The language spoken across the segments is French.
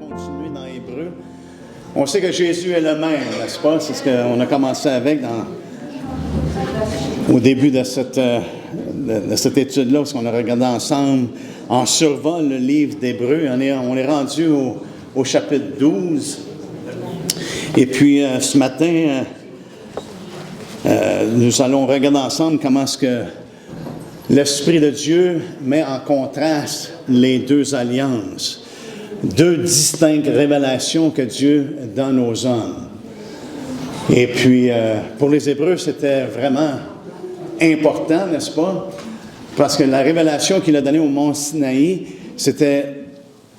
continuer dans Hébreu. On sait que Jésus est le même, n'est-ce pas? C'est ce qu'on a commencé avec au début de cette étude-là, parce qu'on a regardé ensemble en survol le livre d'Hébreu. On est rendu au chapitre 12. Et puis ce matin, nous allons regarder ensemble comment est-ce que l'Esprit de Dieu met en contraste les deux alliances, deux distinctes révélations que Dieu donne aux hommes. Et puis, pour les Hébreux, c'était vraiment important, n'est-ce pas? Parce que la révélation qu'il a donnée au mont Sinaï, c'était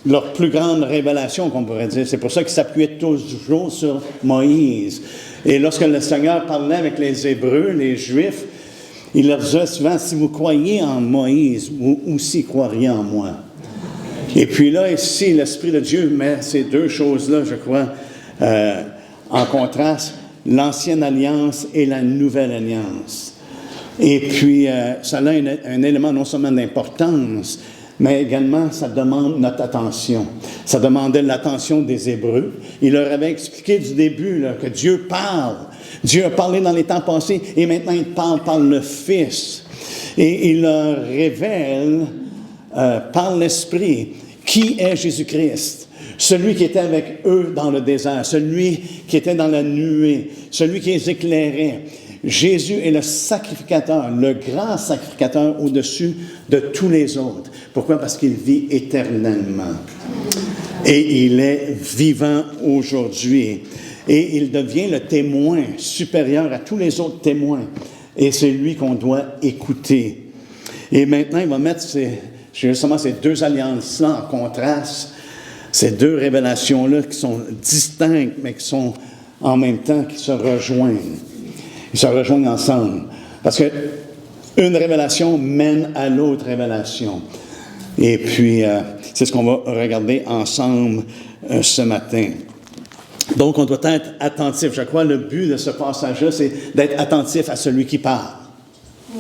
leur plus grande révélation, qu'on pourrait dire. C'est pour ça qu'ils s'appuyaient toujours sur Moïse. Et lorsque le Seigneur parlait avec les Hébreux, les Juifs, il leur disait souvent, si vous croyez en Moïse, vous aussi croiriez en moi. Et puis là, ici, l'Esprit de Dieu met ces deux choses-là, je crois, en contraste, l'ancienne alliance et la nouvelle alliance. Et puis, ça a un élément non seulement d'importance, mais également, ça demande notre attention. Ça demandait l'attention des Hébreux. Il leur avait expliqué du début là, que Dieu parle. Dieu a parlé dans les temps passés et maintenant il parle par le Fils. Et il leur révèle par l'Esprit qui est Jésus-Christ. Celui qui était avec eux dans le désert, celui qui était dans la nuée, celui qui les éclairait. Jésus est le sacrificateur, le grand sacrificateur au-dessus de tous les autres. Pourquoi? Parce qu'il vit éternellement. Et il est vivant aujourd'hui. Et il devient le témoin supérieur à tous les autres témoins. Et c'est lui qu'on doit écouter. Et maintenant, il va mettre justement ces deux alliances-là en contraste, ces deux révélations-là qui sont distinctes, mais qui sont en même temps, qui se rejoignent. Ils se rejoignent ensemble. Parce qu'une révélation mène à l'autre révélation. Et puis, c'est ce qu'on va regarder ensemble ce matin. Donc, on doit être attentif. Je crois que le but de ce passage-là, c'est d'être attentif à celui qui parle.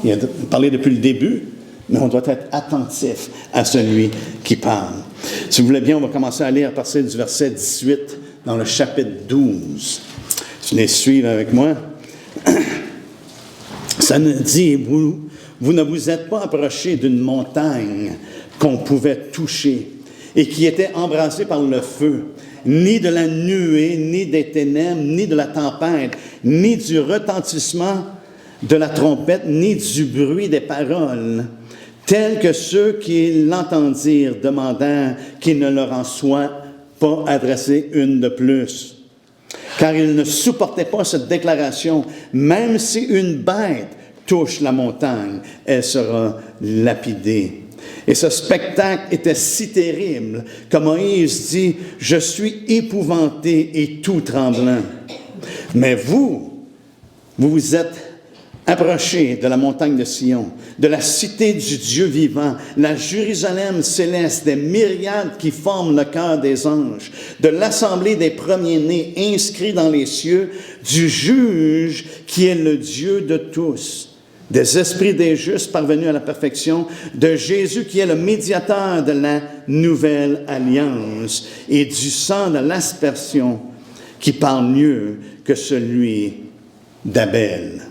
Il a parlé depuis le début, mais on doit être attentif à celui qui parle. Si vous voulez bien, on va commencer à lire à partir du verset 18 dans le chapitre 12. Si vous les suivez avec moi. Ça nous dit, vous ne vous êtes pas approchés d'une montagne qu'on pouvait toucher et qui était embrasée par le feu, ni de la nuée, ni des ténèbres, ni de la tempête, ni du retentissement de la trompette, ni du bruit des paroles, tels que ceux qui l'entendirent demandant qu'il ne leur en soit pas adressé une de plus. Car ils ne supportaient pas cette déclaration, même si une bête touche la montagne, elle sera lapidée. Et ce spectacle était si terrible que Moïse dit, « Je suis épouvanté et tout tremblant. » Mais vous vous êtes approchés de la montagne de Sion, de la cité du Dieu vivant, la Jérusalem céleste, des myriades qui forment le cœur des anges, de l'assemblée des premiers-nés inscrits dans les cieux, du juge qui est le Dieu de tous, des esprits des justes parvenus à la perfection, de Jésus qui est le médiateur de la nouvelle alliance et du sang de l'aspersion qui parle mieux que celui d'Abel.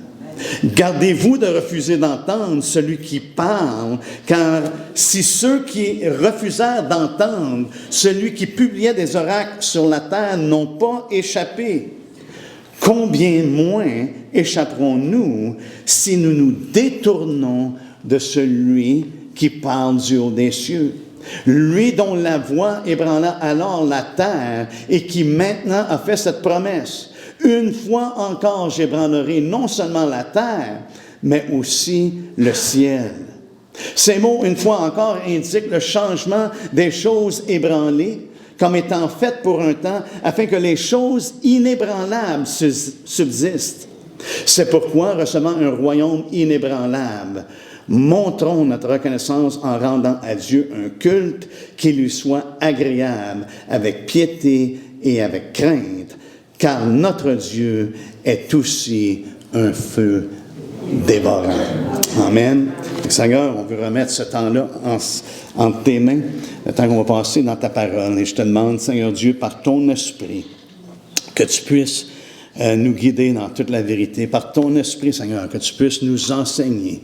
Gardez-vous de refuser d'entendre celui qui parle, car si ceux qui refusèrent d'entendre celui qui publiait des oracles sur la terre n'ont pas échappé, combien moins échapperons-nous si nous nous détournons de celui qui parle du haut des cieux? Lui dont la voix ébranla alors la terre et qui maintenant a fait cette promesse. Une fois encore, j'ébranlerai non seulement la terre, mais aussi le ciel. Ces mots, une fois encore, indiquent le changement des choses ébranlées comme étant faites pour un temps, afin que les choses inébranlables subsistent. C'est pourquoi, recevant un royaume inébranlable, montrons notre reconnaissance en rendant à Dieu un culte qui lui soit agréable, avec piété et avec crainte, car notre Dieu est aussi un feu dévorant. Amen. Seigneur, on veut remettre ce temps-là entre tes mains, le temps qu'on va passer dans ta parole. Et je te demande, Seigneur Dieu, par ton esprit, que tu puisses nous guider dans toute la vérité. Par ton esprit, Seigneur, que tu puisses nous enseigner,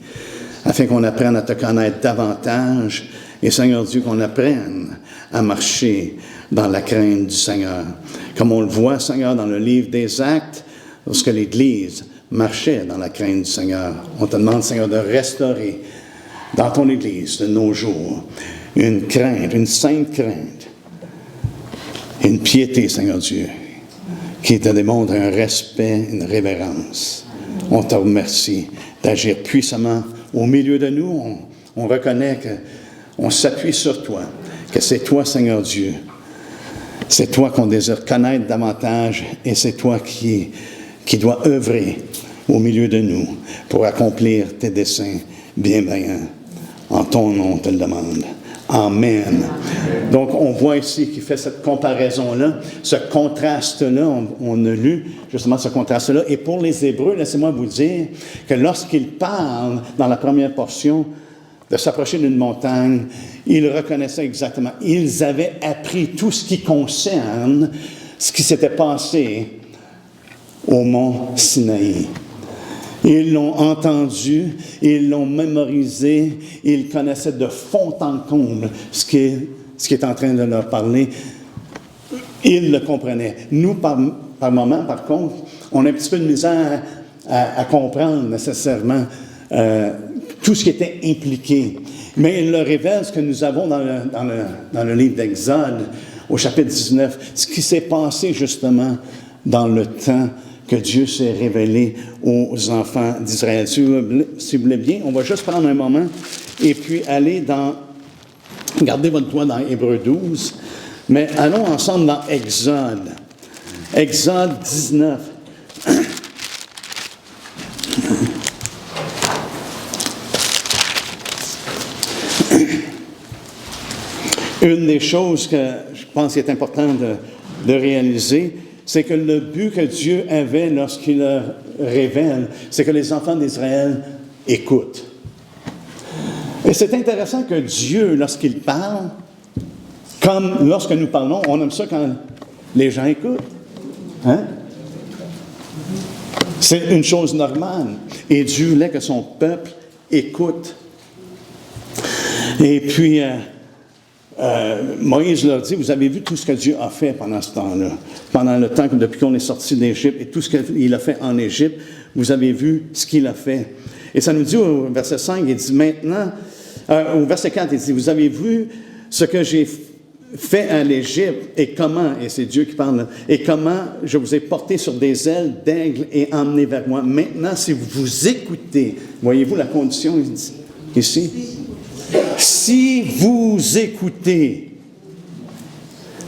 afin qu'on apprenne à te connaître davantage. Et Seigneur Dieu, qu'on apprenne à marcher dans la crainte du Seigneur. Comme on le voit, Seigneur, dans le livre des Actes, lorsque l'Église marchait dans la crainte du Seigneur. On te demande, Seigneur, de restaurer dans ton Église de nos jours une crainte, une sainte crainte, une piété, Seigneur Dieu, qui te démontre un respect, une révérence. On te remercie d'agir puissamment au milieu de nous. On reconnaît qu'on s'appuie sur toi, que c'est toi, Seigneur Dieu. C'est toi qu'on désire connaître davantage et c'est toi qui dois œuvrer au milieu de nous pour accomplir tes desseins bienveillants. En ton nom, on te le demande. Amen. Donc, on voit ici qu'il fait cette comparaison-là, ce contraste-là, on a lu justement ce contraste-là. Et pour les Hébreux, laissez-moi vous dire que lorsqu'ils parlent dans la première portion de s'approcher d'une montagne, ils reconnaissaient exactement, ils avaient appris tout ce qui concerne ce qui s'était passé au mont Sinaï. Ils l'ont entendu, ils l'ont mémorisé, ils connaissaient de fond en comble ce qui est en train de leur parler. Ils le comprenaient. Nous, par moment, par contre, on a un petit peu de misère à comprendre nécessairement tout ce qui était impliqué. Mais il leur révèle ce que nous avons dans le livre d'Exode, au chapitre 19, ce qui s'est passé justement dans le temps que Dieu s'est révélé aux enfants d'Israël. Si vous voulez bien, on va juste prendre un moment et puis aller dans... Gardez votre doigt dans Hébreux 12, mais allons ensemble dans Exode. Exode 19. Une des choses que je pense qu'il est important de réaliser, c'est que le but que Dieu avait lorsqu'il leur révèle, c'est que les enfants d'Israël écoutent. Et c'est intéressant que Dieu, lorsqu'il parle, comme lorsque nous parlons, on aime ça quand les gens écoutent. Hein? C'est une chose normale. Et Dieu voulait que son peuple écoute. Et puis... Moïse leur dit, vous avez vu tout ce que Dieu a fait pendant ce temps-là, pendant le temps depuis qu'on est sorti d'Égypte et tout ce qu'il a fait en Égypte, vous avez vu ce qu'il a fait. Et ça nous dit au verset 5, il dit maintenant, au verset 4, il dit, vous avez vu ce que j'ai fait à l'Égypte et comment, et c'est Dieu qui parle là, et comment je vous ai porté sur des ailes d'aigle et emmené vers moi. Maintenant, si vous écoutez, voyez-vous la condition ici? Si vous écoutez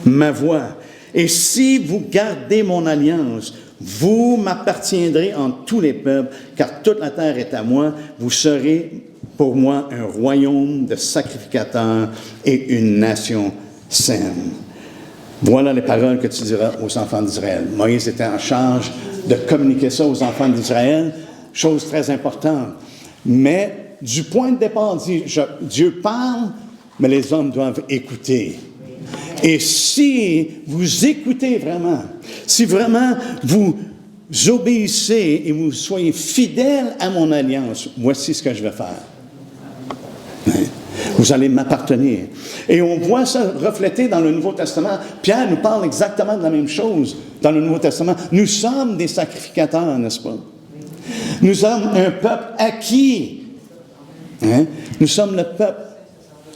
ma voix et si vous gardez mon alliance, vous m'appartiendrez en tous les peuples, car toute la terre est à moi. Vous serez pour moi un royaume de sacrificateurs et une nation saine. Voilà les paroles que tu diras aux enfants d'Israël. Moïse était en charge de communiquer ça aux enfants d'Israël, chose très importante. Mais du point de départ, Dieu parle, mais les hommes doivent écouter. Et si vous écoutez vraiment, si vraiment vous obéissez et vous soyez fidèles à mon alliance, voici ce que je vais faire. Vous allez m'appartenir. Et on voit ça reflété dans le Nouveau Testament. Pierre nous parle exactement de la même chose dans le Nouveau Testament. Nous sommes des sacrificateurs, n'est-ce pas? Nous sommes un peuple acquis. Hein? Nous sommes le peuple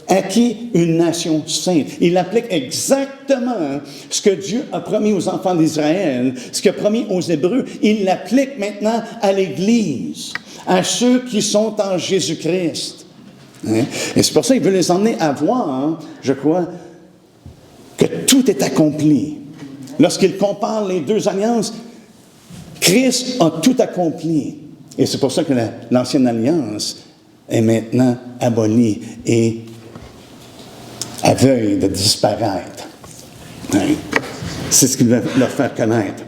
acquis, une nation sainte. Il applique exactement ce que Dieu a promis aux enfants d'Israël, ce qu'il a promis aux Hébreux. Il l'applique maintenant à l'Église, à ceux qui sont en Jésus-Christ. Hein? Et c'est pour ça qu'il veut les emmener à voir, je crois, que tout est accompli. Lorsqu'il compare les deux alliances, Christ a tout accompli. Et c'est pour ça que l'ancienne alliance est maintenant abolie et aveugle de disparaître. Hein? C'est ce qu'il veut leur faire connaître.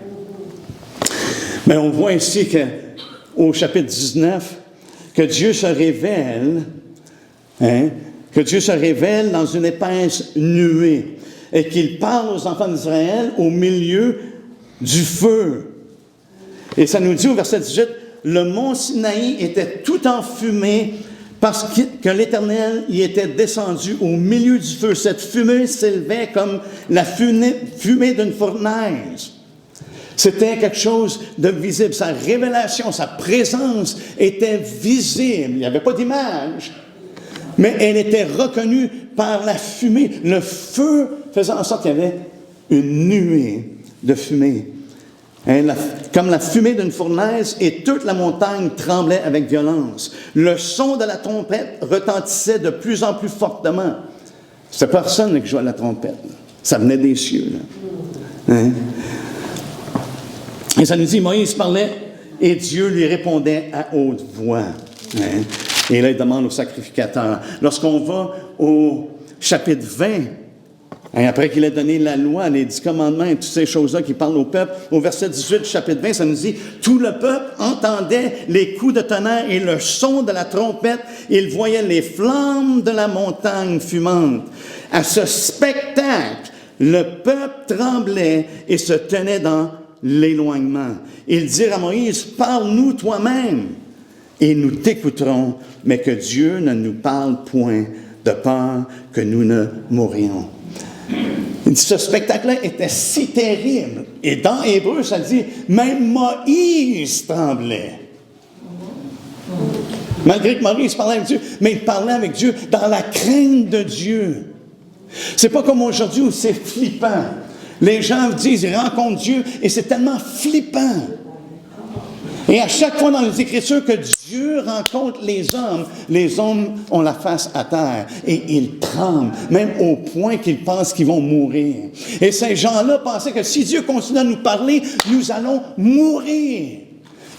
Mais on voit ici qu'au chapitre 19, que Dieu se révèle, que Dieu se révèle dans une épaisse nuée et qu'il parle aux enfants d'Israël au milieu du feu. Et ça nous dit au verset 18, le mont Sinaï était tout enfumé parce que l'Éternel y était descendu au milieu du feu. Cette fumée s'élevait comme la fumée d'une fournaise. C'était quelque chose de visible. Sa révélation, sa présence était visible. Il n'y avait pas d'image, mais elle était reconnue par la fumée. Le feu faisait en sorte qu'il y avait une nuée de fumée. Comme la fumée d'une fournaise, et toute la montagne tremblait avec violence. Le son de la trompette retentissait de plus en plus fortement. C'était personne qui jouait à la trompette. Ça venait des cieux. Là. Et ça nous dit, Moïse parlait et Dieu lui répondait à haute voix. Et là, il demande au sacrificateur. Lorsqu'on va au chapitre 20, après qu'il a donné la loi, les 10 commandements et toutes ces choses-là qui parlent au peuple, au verset 18 du chapitre 20, ça nous dit, tout le peuple entendait les coups de tonnerre et le son de la trompette. Il voyait les flammes de la montagne fumante. À ce spectacle, le peuple tremblait et se tenait dans l'éloignement. Ils dirent à Moïse, parle-nous toi-même et nous t'écouterons, mais que Dieu ne nous parle point de peur que nous ne mourions. Il dit, ce spectacle-là était si terrible. Et dans Hébreu, ça dit, même Moïse tremblait. Malgré que Moïse parlait avec Dieu, mais il parlait avec Dieu dans la crainte de Dieu. C'est pas comme aujourd'hui où c'est flippant. Les gens disent, ils rencontrent Dieu, et c'est tellement flippant. Et à chaque fois dans les Écritures que Dieu rencontre les hommes ont la face à terre et ils tremblent, même au point qu'ils pensent qu'ils vont mourir. Et ces gens-là pensaient que si Dieu continue à nous parler, nous allons mourir.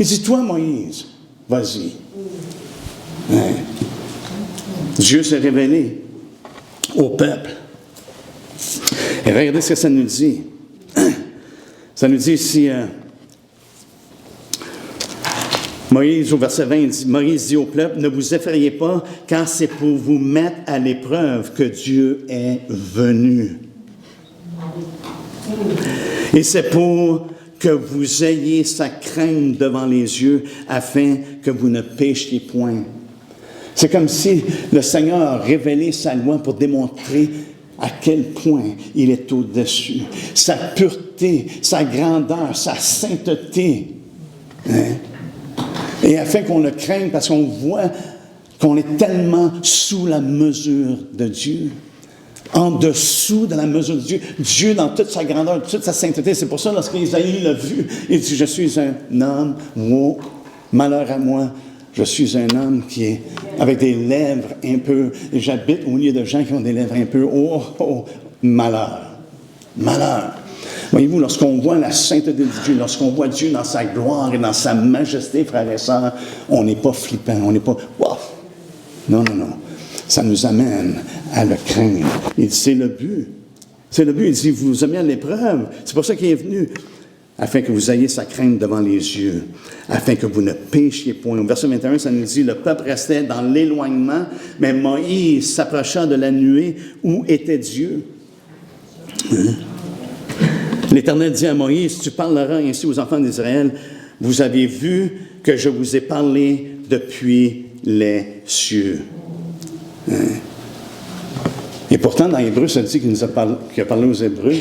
Il dit, toi Moïse, vas-y. Dieu s'est révélé au peuple. Et regardez ce que ça nous dit. Ça nous dit ici... Moïse, au verset 20, Moïse dit au peuple, ne vous effrayez pas, car c'est pour vous mettre à l'épreuve que Dieu est venu. Et c'est pour que vous ayez sa crainte devant les yeux, afin que vous ne péchiez point. C'est comme si le Seigneur a révélé sa loi pour démontrer à quel point il est au-dessus. Sa pureté, sa grandeur, sa sainteté. Et afin qu'on le craigne, parce qu'on voit qu'on est tellement sous la mesure de Dieu, en dessous de la mesure de Dieu, Dieu dans toute sa grandeur, toute sa sainteté. C'est pour ça, lorsqu'Isaïe l'a vu, il dit, je suis un homme, malheur à moi, je suis un homme qui est avec des lèvres impures, et j'habite au milieu de gens qui ont des lèvres impures. Oh, malheur, malheur. Voyez-vous, lorsqu'on voit la sainteté de Dieu, lorsqu'on voit Dieu dans sa gloire et dans sa majesté, frères et sœurs, on n'est pas flippant, on n'est pas « wow ». Non. Ça nous amène à le craindre. Et c'est le but. C'est le but. Il dit, vous vous avez à l'épreuve. C'est pour ça qu'il est venu. Afin que vous ayez sa crainte devant les yeux. Afin que vous ne péchiez point. Au verset 21, ça nous dit, le peuple restait dans l'éloignement, mais Moïse s'approcha de la nuée où était Dieu. L'Éternel dit à Moïse, tu parleras ainsi aux enfants d'Israël, vous avez vu que je vous ai parlé depuis les cieux. Et pourtant, dans Hébreu, ça dit qu'il a parlé aux Hébreux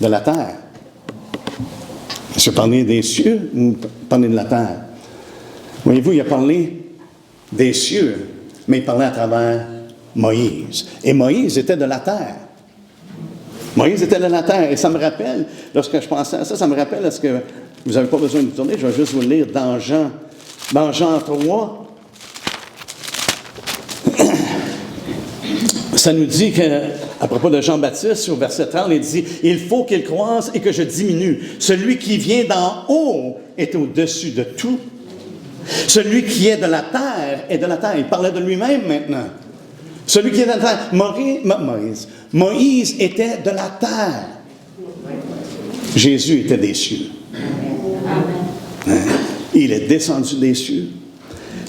de la terre. Est-ce qu'il a parlé des cieux ou parlé de la terre? Voyez-vous, il a parlé des cieux, mais il parlait à travers Moïse. Et Moïse était de la terre. Moïse était de la terre. Et ça me rappelle, lorsque je pensais à ça, ça me rappelle, est-ce que vous n'avez pas besoin de tourner, je vais juste vous le lire dans Jean 3. Ça nous dit qu'à propos de Jean-Baptiste, au verset 30, il dit « Il faut qu'il croisse et que je diminue. Celui qui vient d'en haut est au-dessus de tout. Celui qui est de la terre est de la terre. » Il parlait de lui-même maintenant. Celui qui est de la terre. Moïse était de la terre. Jésus était des cieux. Il est descendu des cieux.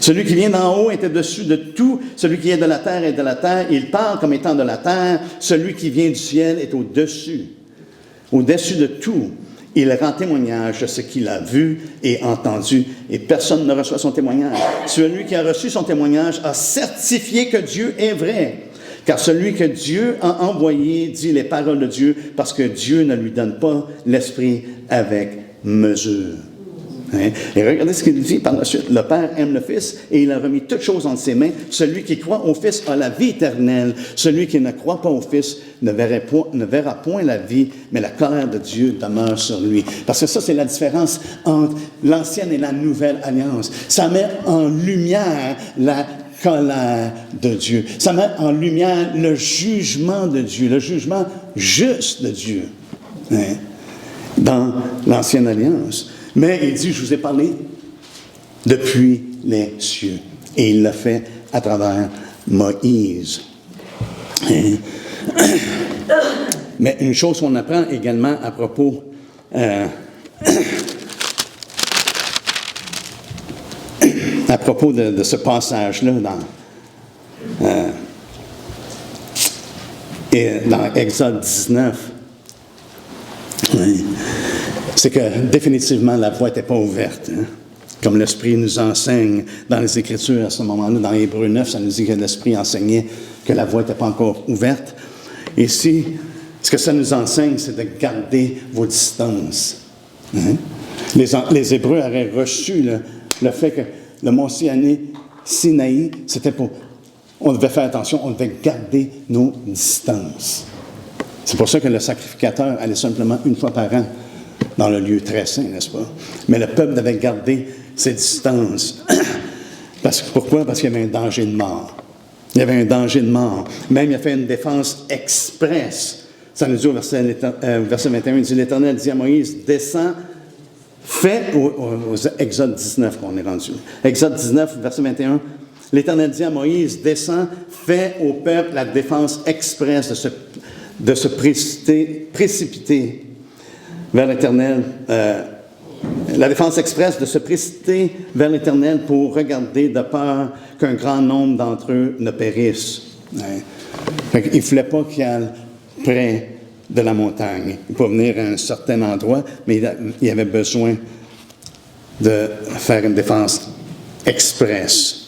Celui qui vient d'en haut est au-dessus de tout. Celui qui est de la terre est de la terre. Il parle comme étant de la terre. Celui qui vient du ciel est au-dessus. Au-dessus de tout. Il rend témoignage de ce qu'il a vu et entendu, et personne ne reçoit son témoignage. Celui qui a reçu son témoignage a certifié que Dieu est vrai, car celui que Dieu a envoyé dit les paroles de Dieu, parce que Dieu ne lui donne pas l'Esprit avec mesure. Hein? Et regardez ce qu'il dit par la suite. Le Père aime le Fils et il a remis toutes choses entre ses mains. Celui qui croit au Fils a la vie éternelle. Celui qui ne croit pas au Fils ne verra point la vie, mais la colère de Dieu demeure sur lui. Parce que ça, c'est la différence entre l'ancienne et la nouvelle alliance. Ça met en lumière la colère de Dieu. Ça met en lumière le jugement de Dieu, le jugement juste de Dieu, hein, dans l'ancienne alliance. Mais il dit, je vous ai parlé depuis les cieux. Et il l'a fait à travers Moïse. Et mais une chose qu'on apprend également à propos de ce passage-là dans Exode 19, oui, c'est que définitivement la voie n'était pas ouverte. Hein? Comme l'Esprit nous enseigne dans les Écritures à ce moment-là, dans Hébreux 9, ça nous dit que l'Esprit enseignait que la voie n'était pas encore ouverte. Ici, ce que ça nous enseigne, c'est de garder vos distances. Hein? Les Hébreux auraient reçu le fait que le mont Sinaï, c'était pour... On devait faire attention, on devait garder nos distances. C'est pour ça que le sacrificateur allait simplement une fois par an dans le lieu très saint, n'est-ce pas? Mais le peuple devait garder ses distances. Pourquoi? Parce qu'il y avait un danger de mort. Il y avait un danger de mort. Même il a fait une défense expresse. Ça nous dit au verset 21, il dit, l'Éternel dit à Moïse, descends, fais, au Exode 19 qu'on est rendu. Exode 19, verset 21, l'Éternel dit à Moïse, descends, fais au peuple la défense expresse de se précipiter vers l'Éternel, la défense expresse de se précipiter vers l'Éternel pour regarder de peur qu'un grand nombre d'entre eux ne périssent. Il ne fallait pas qu'ils aillent près de la montagne. Il pouvait venir à un certain endroit, mais il avait besoin de faire une défense expresse.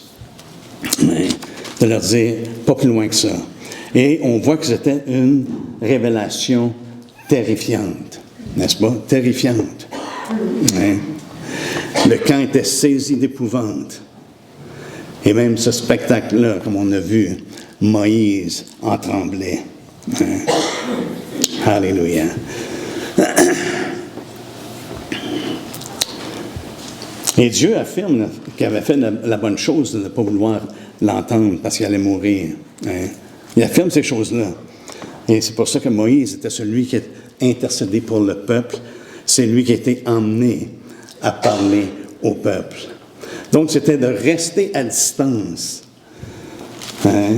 De leur dire pas plus loin que ça. Et on voit que c'était une révélation terrifiante. N'est-ce pas? Terrifiante. Hein? Le camp était saisi d'épouvante. Et même ce spectacle-là, comme on a vu, Moïse en tremblait. Hein? Alléluia. Et Dieu affirme qu'il avait fait la bonne chose de ne pas vouloir l'entendre parce qu'il allait mourir. Hein? Il affirme ces choses-là. Et c'est pour ça que Moïse était celui qui a intercédé pour le peuple. C'est lui qui a été emmené à parler au peuple. Donc, c'était de rester à distance. Hein?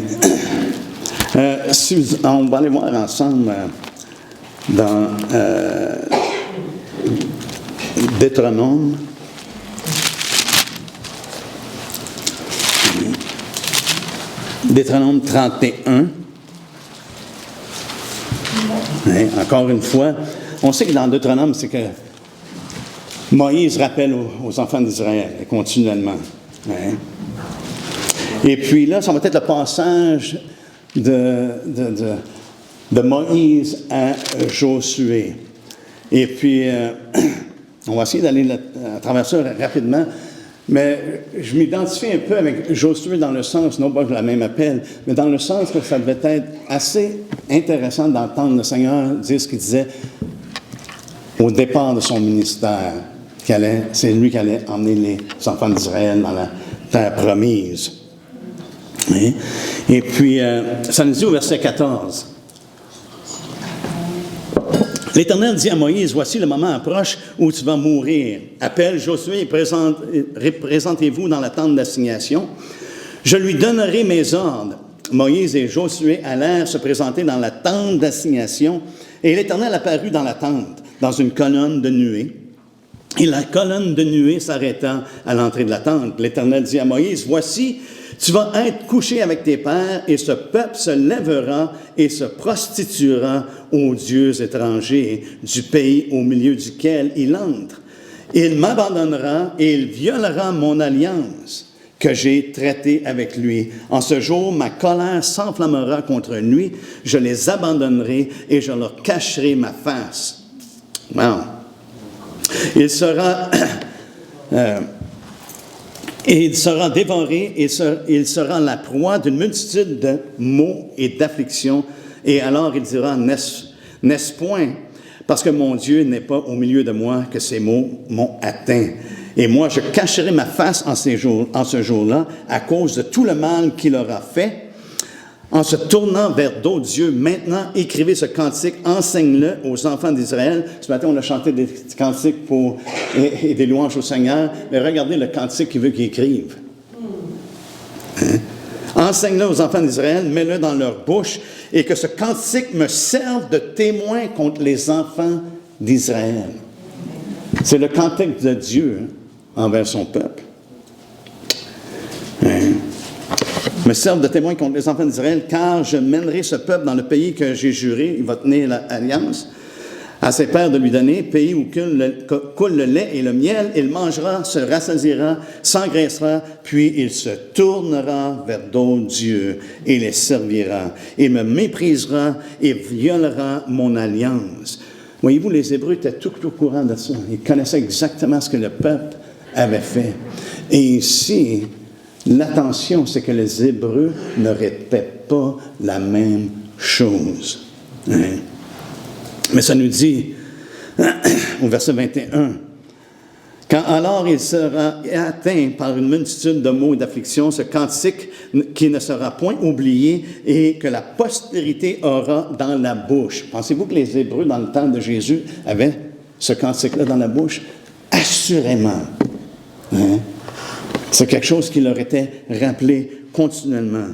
On va aller voir ensemble dans Deutéronome. Deutéronome 31. Hein, encore une fois, on sait que dans Deutéronome, c'est que Moïse rappelle aux enfants d'Israël continuellement. Hein. Et puis là, ça va être le passage de Moïse à Josué. Et puis, on va essayer d'aller à travers ça rapidement. Mais je m'identifie un peu avec Josué dans le sens, non pas que je la même appelle, mais dans le sens que ça devait être assez intéressant d'entendre le Seigneur dire ce qu'il disait au départ de son ministère. C'est lui qui allait emmener les enfants d'Israël dans la terre promise. Hein? Et puis, ça nous dit au verset 14. L'Éternel dit à Moïse, voici le moment approche où tu vas mourir. Appelle Josué et présentez-vous dans la tente d'assignation. Je lui donnerai mes ordres. Moïse et Josué allèrent se présenter dans la tente d'assignation et l'Éternel apparut dans la tente, dans une colonne de nuée. Et la colonne de nuée s'arrêta à l'entrée de la tente. L'Éternel dit à Moïse, « Voici, tu vas être couché avec tes pères, et ce peuple se lèvera et se prostituera aux dieux étrangers du pays au milieu duquel il entre. Il m'abandonnera et il violera mon alliance que j'ai traitée avec lui. En ce jour, ma colère s'enflammera contre lui, je les abandonnerai et je leur cacherai ma face. » Wow. Il sera dévoré et il sera la proie d'une multitude de maux et d'afflictions. Et alors il dira, n'est-ce point, parce que mon Dieu n'est pas au milieu de moi que ces maux m'ont atteint. Et moi, je cacherai ma face en ce jour-là à cause de tout le mal qu'il aura fait. En se tournant vers d'autres dieux, maintenant, écrivez ce cantique, enseigne-le aux enfants d'Israël. Ce matin, on a chanté des cantiques et des louanges au Seigneur, mais regardez le cantique qu'il veut qu'ils écrivent. Hein? Enseigne-le aux enfants d'Israël, mets-le dans leur bouche, et que ce cantique me serve de témoin contre les enfants d'Israël. C'est le cantique de Dieu envers son peuple. Hein? Me serve de témoin contre les enfants d'Israël, car je mènerai ce peuple dans le pays que j'ai juré, il va tenir l'alliance, à ses pères de lui donner, pays où coule le lait et le miel, il mangera, se rassasiera, s'engraissera, puis il se tournera vers d'autres dieux et les servira. Il me méprisera et violera mon alliance. Voyez-vous, les Hébreux étaient tout au courant de ça. Ils connaissaient exactement ce que le peuple avait fait. Et ici, l'attention, c'est que les Hébreux ne répètent pas la même chose. Hein? Mais ça nous dit, au verset 21, « Quand alors il sera atteint par une multitude de maux et d'afflictions, ce cantique qui ne sera point oublié et que la postérité aura dans la bouche. » Pensez-vous que les Hébreux, dans le temps de Jésus, avaient ce cantique-là dans la bouche? Assurément. Hein? C'est quelque chose qui leur était rappelé continuellement.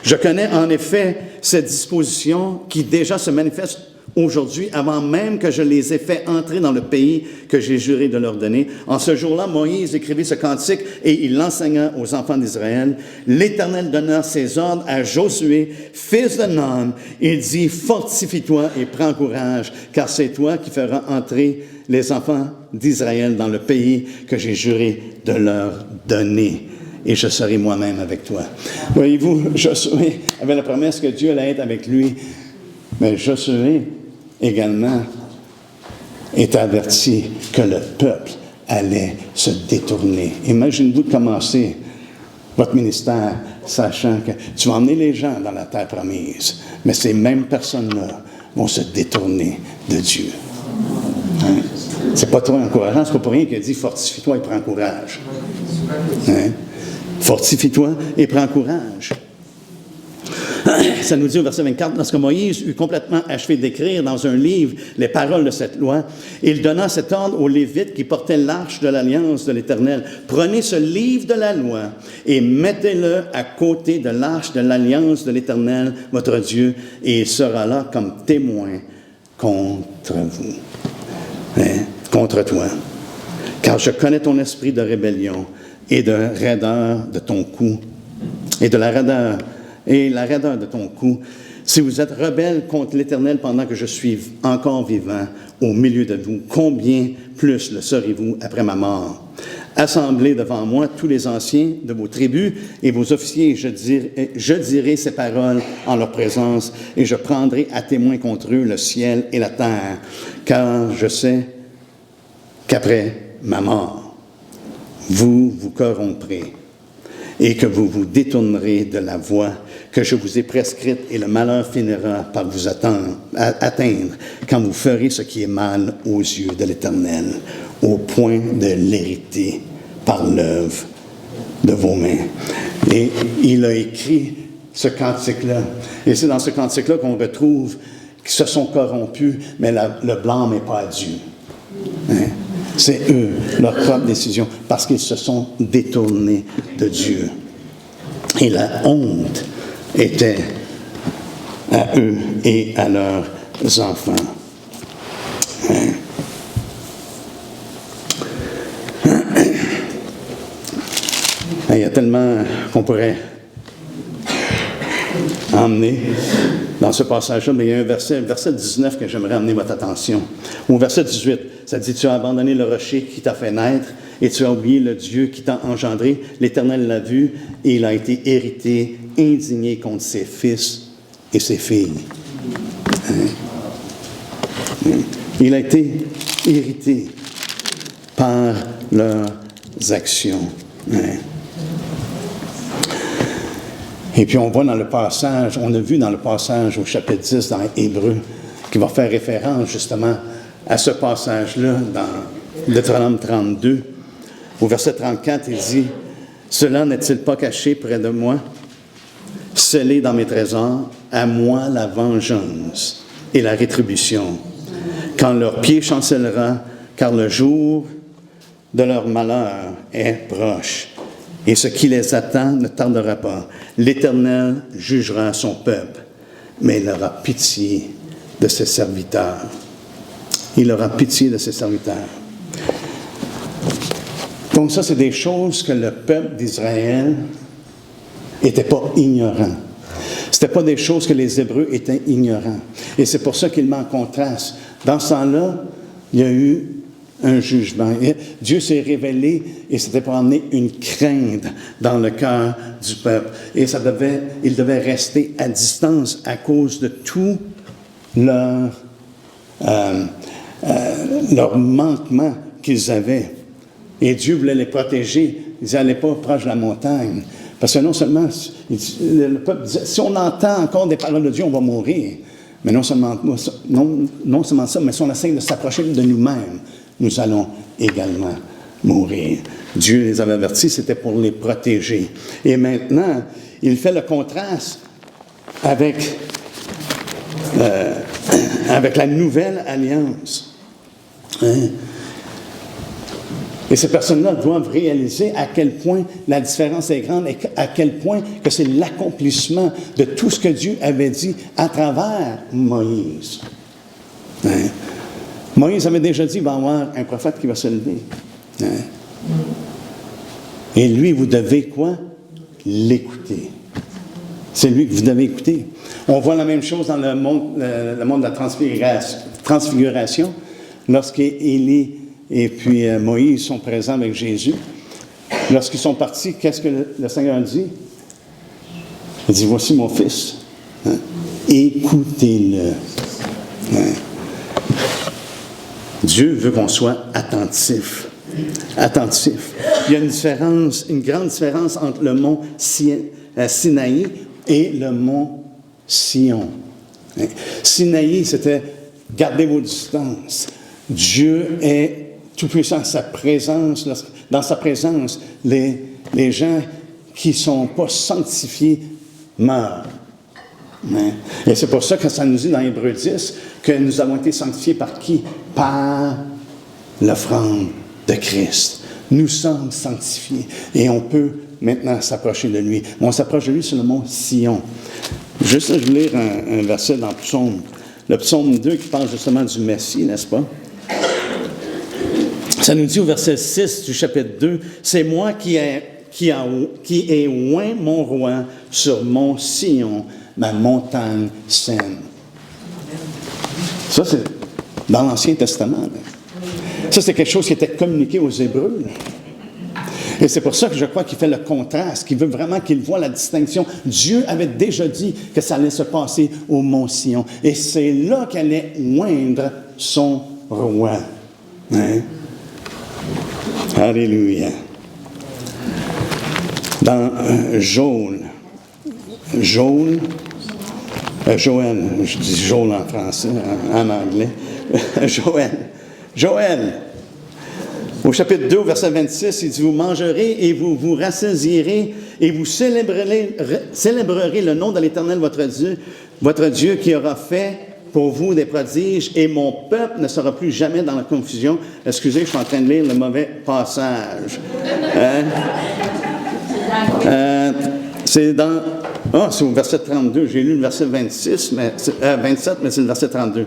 Je connais en effet cette disposition qui déjà se manifeste aujourd'hui, avant même que je les ai fait entrer dans le pays que j'ai juré de leur donner. En ce jour-là, Moïse écrivit ce cantique et il l'enseigna aux enfants d'Israël. L'Éternel donna ses ordres à Josué, fils de Nun. Il dit, « Fortifie-toi et prends courage, car c'est toi qui feras entrer les enfants d'Israël dans le pays que j'ai juré de leur donner. Et je serai moi-même avec toi. » Voyez-vous, Josué avait la promesse que Dieu allait être avec lui. Mais Josué également est averti que le peuple allait se détourner. Imaginez-vous de commencer votre ministère sachant que tu vas emmener les gens dans la terre promise, mais ces mêmes personnes-là vont se détourner de Dieu. Hein? C'est pas trop encourageant, c'est pas pour rien qu'il a dit « Fortifie-toi et prends courage. » Hein? Fortifie-toi et prends courage. Ça nous dit au verset 24, lorsque Moïse eut complètement achevé d'écrire dans un livre les paroles de cette loi, il donna cet ordre aux Lévites qui portaient l'arche de l'alliance de l'Éternel. Prenez ce livre de la loi et mettez-le à côté de l'arche de l'alliance de l'Éternel, votre Dieu, et il sera là comme témoin contre vous, hein, contre toi. Car je connais ton esprit de rébellion et de raideur de ton cou, et de la raideur de ton cou, si vous êtes rebelles contre l'Éternel pendant que je suis encore vivant au milieu de vous, combien plus le serez-vous après ma mort? Assemblez devant moi tous les anciens de vos tribus et vos officiers, je dirai ces paroles en leur présence, et je prendrai à témoin contre eux le ciel et la terre, car je sais qu'après ma mort, vous vous corromprez et que vous vous détournerez de la voie que je vous ai prescrite, et le malheur finira par vous atteindre quand vous ferez ce qui est mal aux yeux de l'Éternel, au point de l'hériter par l'œuvre de vos mains. Et il a écrit ce cantique-là. Et c'est dans ce cantique-là qu'on retrouve qu'ils se sont corrompus, mais le blâme n'est pas à Dieu. Hein? C'est eux, leur propre décision, parce qu'ils se sont détournés de Dieu. Et la honte était à eux et à leurs enfants. Hein? Il y a tellement qu'on pourrait emmener dans ce passage-là, mais il y a un verset 19 que j'aimerais amener votre attention. Au verset 18, ça dit « Tu as abandonné le rocher qui t'a fait naître, et tu as oublié le Dieu qui t'a engendré. L'Éternel l'a vu, et il a été irrité, indigné contre ses fils et ses filles. » Il a été irrité par leurs actions. Et puis on voit dans le passage, on a vu dans le passage au chapitre 10 dans Hébreu, qui va faire référence justement à ce passage-là dans Deutéronome 32. Au verset 34, il dit « Cela n'est-il pas caché près de moi, scellé dans mes trésors, à moi la vengeance et la rétribution, quand leur pied chancellera, car le jour de leur malheur est proche. Et ce qui les attend ne tardera pas. L'Éternel jugera son peuple, mais il aura pitié de ses serviteurs. » Il aura pitié de ses serviteurs. Donc ça, c'est des choses que le peuple d'Israël n'était pas ignorant. Ce n'était pas des choses que les Hébreux étaient ignorants. Et c'est pour ça qu'il met en contraste. Dans ce temps-là, il y a eu un jugement. Et Dieu s'est révélé et c'était pour amener une crainte dans le cœur du peuple. Et il devait rester à distance à cause de tout leur manquement qu'ils avaient. Et Dieu voulait les protéger. Il disait, allez pas proche de la montagne. Parce que non seulement, le peuple disait, si on entend encore des paroles de Dieu, on va mourir. Mais non seulement ça, mais si on essaie de s'approcher de nous-mêmes, nous allons également mourir. Dieu les avait avertis, c'était pour les protéger. Et maintenant, il fait le contraste avec la nouvelle alliance. Hein? Et ces personnes-là doivent réaliser à quel point la différence est grande et à quel point que c'est l'accomplissement de tout ce que Dieu avait dit à travers Moïse. Hein? Moïse avait déjà dit qu'il va y avoir un prophète qui va se lever. Hein? Et lui, vous devez quoi? L'écouter. C'est lui que vous devez écouter. On voit la même chose dans le monde de la transfiguration, lorsqu'Élie et puis Moïse sont présents avec Jésus. Lorsqu'ils sont partis, qu'est-ce que le Seigneur dit? Il dit, voici mon fils. Hein? Écoutez-le. Hein? Dieu veut qu'on soit attentif. Attentif. Il y a une grande différence entre le mont Sinaï et le mont Sion. Hein? Sinaï, c'était gardez vos distances. Dieu est tout-puissant, sa présence, dans sa présence, les gens qui ne sont pas sanctifiés meurent. Hein? Et c'est pour ça que ça nous dit dans Hébreu 10 que nous avons été sanctifiés par qui? Par l'offrande de Christ. Nous sommes sanctifiés et on peut maintenant s'approcher de lui. On s'approche de lui sur le mont Sion. Juste, je vais lire un verset dans le psaume. Le psaume 2 qui parle justement du Messie, n'est-ce pas? Ça nous dit au verset 6 du chapitre 2, « C'est moi qui ai oint mon roi sur mon Sion, ma montagne sainte. » Ça, c'est dans l'Ancien Testament. Là. Ça, c'est quelque chose qui était communiqué aux Hébreux. Là. Et c'est pour ça que je crois qu'il fait le contraste, qu'il veut vraiment qu'ils voient la distinction. Dieu avait déjà dit que ça allait se passer au mont Sion. Et c'est là qu'il allait oindre son roi. Hein? Alléluia. Dans Joël, je dis Joël en français, en anglais, Joël, au chapitre 2, au verset 26, il dit, « Vous mangerez et vous vous rassasierez et vous célébrerez le nom de l'Éternel votre Dieu qui aura fait pour vous des prodiges, et mon peuple ne sera plus jamais dans la confusion. » Excusez, je suis en train de lire le mauvais passage. C'est dans... c'est au verset 32. J'ai lu le verset 27, mais c'est le verset 32.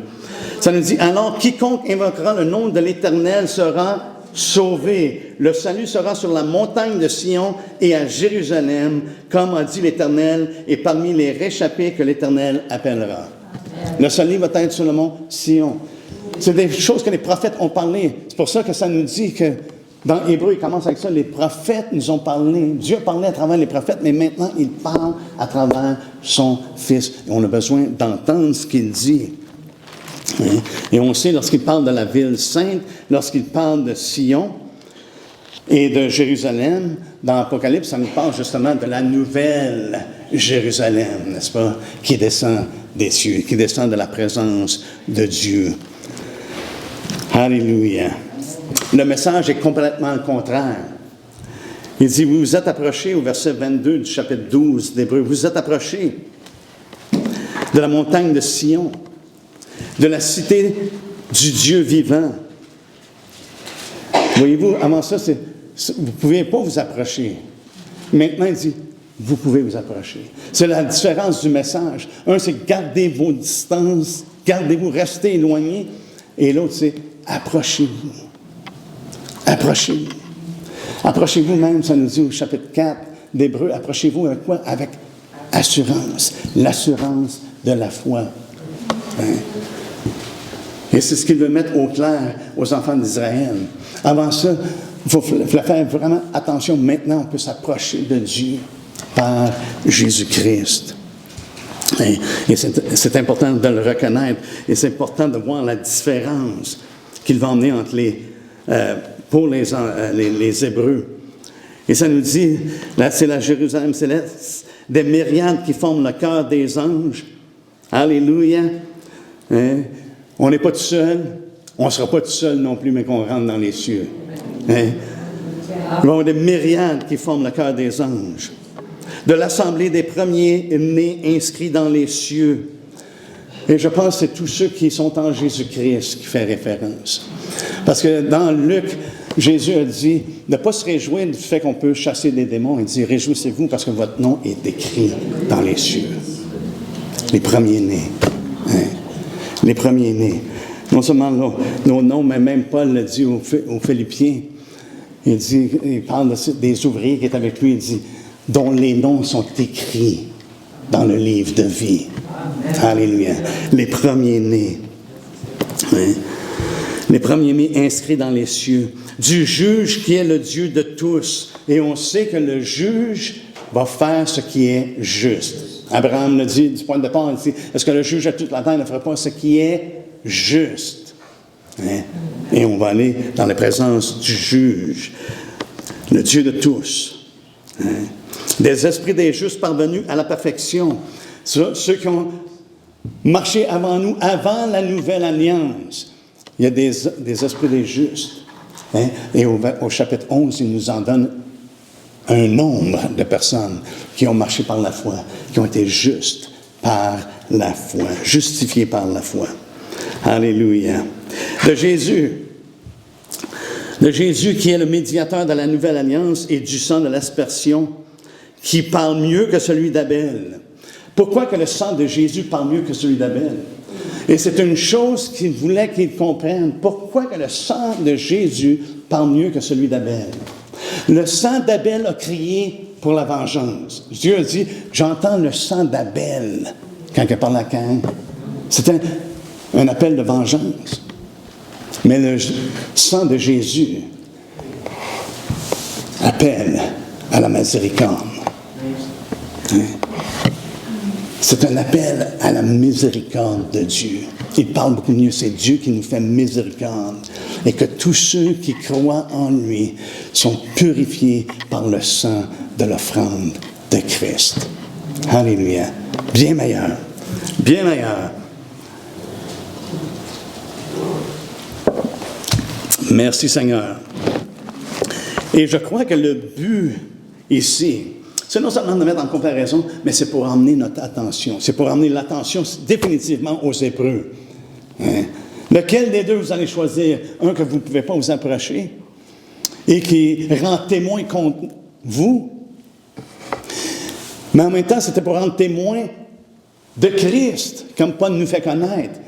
Ça nous dit, « Alors quiconque invoquera le nom de l'Éternel sera sauvés. Le salut sera sur la montagne de Sion et à Jérusalem, comme a dit l'Éternel, et parmi les réchappés que l'Éternel appellera. Le salut va être sur le mont Sion. C'est des choses que les prophètes ont parlé. C'est pour ça que ça nous dit que dans Hébreu, il commence avec ça, les prophètes nous ont parlé. Dieu parlait à travers les prophètes, mais maintenant, il parle à travers son Fils. Et on a besoin d'entendre ce qu'il dit. Et on sait, lorsqu'il parle de la ville sainte, lorsqu'il parle de Sion et de Jérusalem, dans l'Apocalypse, ça nous parle justement de la nouvelle Jérusalem, n'est-ce pas, qui descend des cieux, qui descend de la présence de Dieu. Alléluia. Le message est complètement le contraire. Il dit, vous vous êtes approchés, au verset 22 du chapitre 12 d'Hébreu, vous vous êtes approchés de la montagne de Sion, de la cité du Dieu vivant. Voyez-vous, avant ça, vous ne pouviez pas vous approcher. Maintenant, il dit, vous pouvez vous approcher. C'est la différence du message. Un, c'est gardez vos distances, gardez-vous, restez éloignés. Et l'autre, c'est approchez-vous. Approchez-vous. Approchez-vous même, ça nous dit au chapitre 4 d'Hébreu, approchez-vous avec quoi? Avec assurance. L'assurance de la foi. Hein? Et c'est ce qu'il veut mettre au clair aux enfants d'Israël. Avant ça, il faut faire vraiment attention. Maintenant, on peut s'approcher de Dieu par Jésus-Christ. Et c'est important de le reconnaître. Et c'est important de voir la différence qu'il va emmener entre pour les Hébreux. Et ça nous dit, là, c'est la Jérusalem céleste, des myriades qui forment le cœur des anges. Alléluia. Hein? On n'est pas tout seul. On ne sera pas tout seul non plus, mais qu'on rentre dans les cieux. Hein? Il va y avoir des myriades qui forment le cœur des anges. De l'assemblée des premiers-nés inscrits dans les cieux. Et je pense que c'est tous ceux qui sont en Jésus-Christ qui fait référence. Parce que dans Luc, Jésus a dit de ne pas se réjouir du fait qu'on peut chasser des démons. Il dit, réjouissez-vous parce que votre nom est écrit dans les cieux. Les premiers-nés. Hein? Les premiers-nés. Non seulement nos noms, mais même Paul l'a dit aux Philippiens. Il parle des ouvriers qui étaient avec lui. Il dit, dont les noms sont écrits dans le livre de vie. Amen. Alléluia. Les premiers-nés. Hein? Les premiers-nés inscrits dans les cieux. Du juge qui est le Dieu de tous. Et on sait que le juge va faire ce qui est juste. Abraham le dit du point de départ, il dit, est-ce que le juge de toute la terre ne fera pas ce qui est juste? Hein? Et on va aller dans la présence du juge, le Dieu de tous. Hein? Des esprits des justes parvenus à la perfection. Ceux qui ont marché avant nous, avant la nouvelle alliance. Il y a des esprits des justes. Hein? Et au chapitre 11, il nous en donne un nombre de personnes qui ont marché par la foi, qui ont été justes par la foi, justifiées par la foi. Alléluia. De Jésus qui est le médiateur de la nouvelle alliance et du sang de l'aspersion, qui parle mieux que celui d'Abel. Pourquoi que le sang de Jésus parle mieux que celui d'Abel? Et c'est une chose qu'il voulait qu'ils comprennent. Pourquoi que le sang de Jésus parle mieux que celui d'Abel? Le sang d'Abel a crié pour la vengeance. Dieu a dit, j'entends le sang d'Abel quand il parle à Caïn. C'était un appel de vengeance. Mais le sang de Jésus appelle à la miséricorde. Hein? C'est un appel à la miséricorde de Dieu. Il parle beaucoup mieux, c'est Dieu qui nous fait miséricorde. Et que tous ceux qui croient en lui sont purifiés par le sang de l'offrande de Christ. Alléluia. Bien meilleur. Bien meilleur. Merci Seigneur. Et je crois que le but ici, c'est non seulement de mettre en comparaison, mais c'est pour emmener notre attention. C'est pour emmener l'attention définitivement aux Hébreux. Hein? Lequel des deux vous allez choisir? Un que vous ne pouvez pas vous approcher et qui rend témoin contre vous. Mais en même temps, c'était pour rendre témoin de Christ, comme Paul nous fait connaître.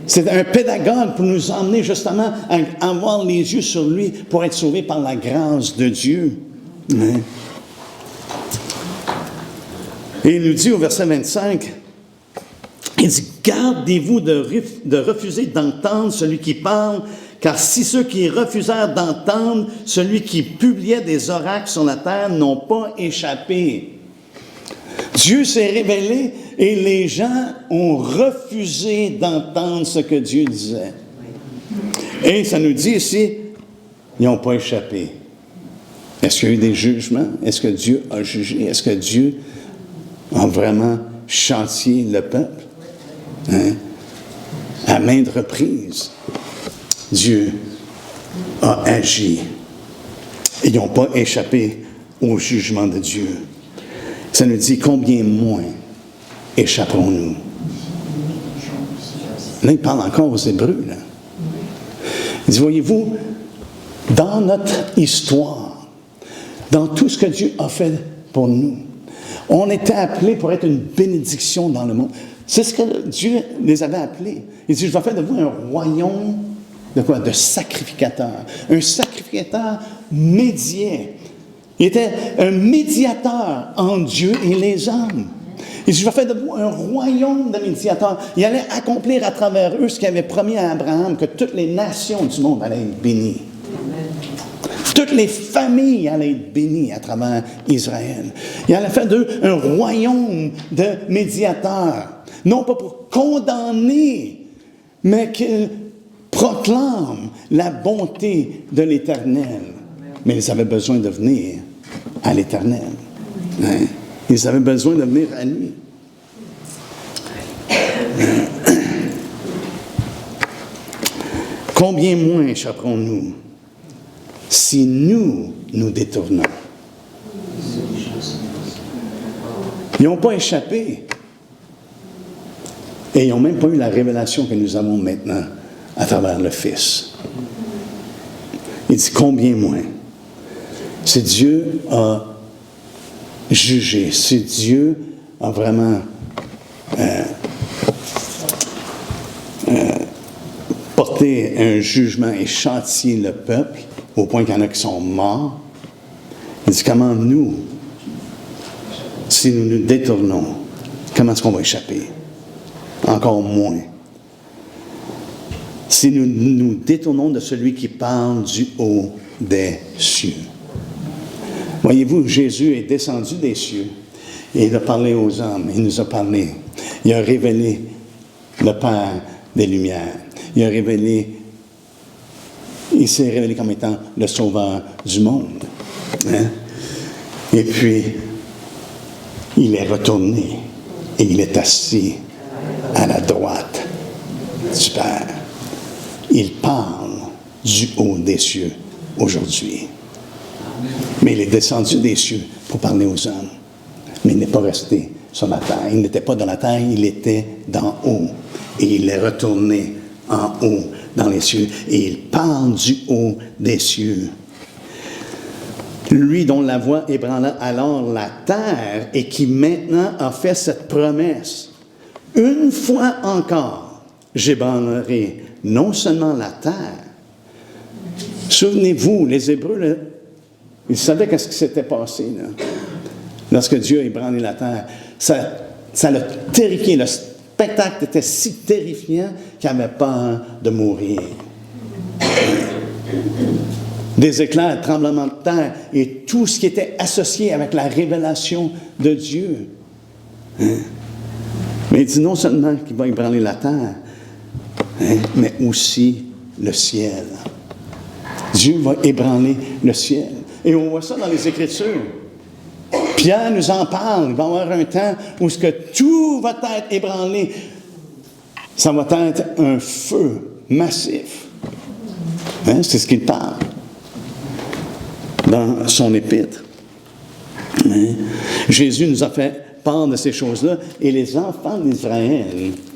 C'est un pédagogue pour nous emmener justement à avoir les yeux sur lui pour être sauvés par la grâce de Dieu. Hein? Et il nous dit au verset 25, il dit, « Gardez-vous de refuser d'entendre celui qui parle, car si ceux qui refusèrent d'entendre celui qui publiait des oracles sur la terre n'ont pas échappé. » Dieu s'est révélé et les gens ont refusé d'entendre ce que Dieu disait. Et ça nous dit ici, ils n'ont pas échappé. Est-ce qu'il y a eu des jugements? Est-ce que Dieu a jugé? Est-ce que Dieu a vraiment châtié le peuple? Hein? À maintes reprises, Dieu a agi. Ils n'ont pas échappé au jugement de Dieu. Ça nous dit combien moins échapperons-nous. Là, il parle encore aux Hébreux. Là. Il dit, voyez-vous, dans notre histoire, dans tout ce que Dieu a fait pour nous, on était appelés pour être une bénédiction dans le monde. C'est ce que Dieu les avait appelés. Il dit, je vais faire de vous un royaume de quoi? De sacrificateurs. Un sacrificateur médiateur. Il était un médiateur entre Dieu et les hommes. Il dit, je vais faire de vous un royaume de médiateurs. Il allait accomplir à travers eux ce qu'il avait promis à Abraham, que toutes les nations du monde allaient être bénies. Toutes les familles allaient être bénies à travers Israël. Il allait faire d'eux un royaume de médiateurs. Non pas pour condamner, mais qu'ils proclament la bonté de l'Éternel. Mais ils avaient besoin de venir à l'Éternel. Hein? Ils avaient besoin de venir à lui. Combien moins échapperons-nous si nous nous détournons? Ils n'ont pas échappé. Et ils n'ont même pas eu la révélation que nous avons maintenant à travers le Fils. Il dit combien moins. Si Dieu a jugé, si Dieu a vraiment porté un jugement et châtié le peuple, au point qu'il y en a qui sont morts, il dit comment nous, si nous nous détournons, comment est-ce qu'on va échapper? Encore moins. Si nous nous détournons de celui qui parle du haut des cieux. Voyez-vous, Jésus est descendu des cieux et il a parlé aux hommes, il nous a parlé. Il a révélé le Père des Lumières. Il s'est révélé comme étant le Sauveur du monde. Hein? Et puis, il est retourné et il est assis à la droite du Père. Il parle du haut des cieux aujourd'hui. Mais il est descendu des cieux pour parler aux hommes. Mais il n'est pas resté sur la terre. Il n'était pas dans la terre, il était d'en haut. Et il est retourné en haut dans les cieux. Et il parle du haut des cieux. Lui dont la voix ébranla alors la terre et qui maintenant a fait cette promesse. Une fois encore, j'ébranlerai non seulement la terre. Souvenez-vous, les Hébreux, là, ils savaient qu'est-ce qui s'était passé là. Lorsque Dieu a ébranlé la terre. Ça l'a terrifié. Le spectacle était si terrifiant qu'il avait peur de mourir. Des éclairs, tremblements de terre et tout ce qui était associé avec la révélation de Dieu. Hein? Mais il dit non seulement qu'il va ébranler la terre, hein, mais aussi le ciel. Dieu va ébranler le ciel. Et on voit ça dans les Écritures. Pierre nous en parle. Il va y avoir un temps où ce que tout va être ébranlé. Ça va être un feu massif. Hein, c'est ce qu'il parle dans son épître. Hein? Jésus nous a fait part de ces choses-là. Et les enfants d'Israël,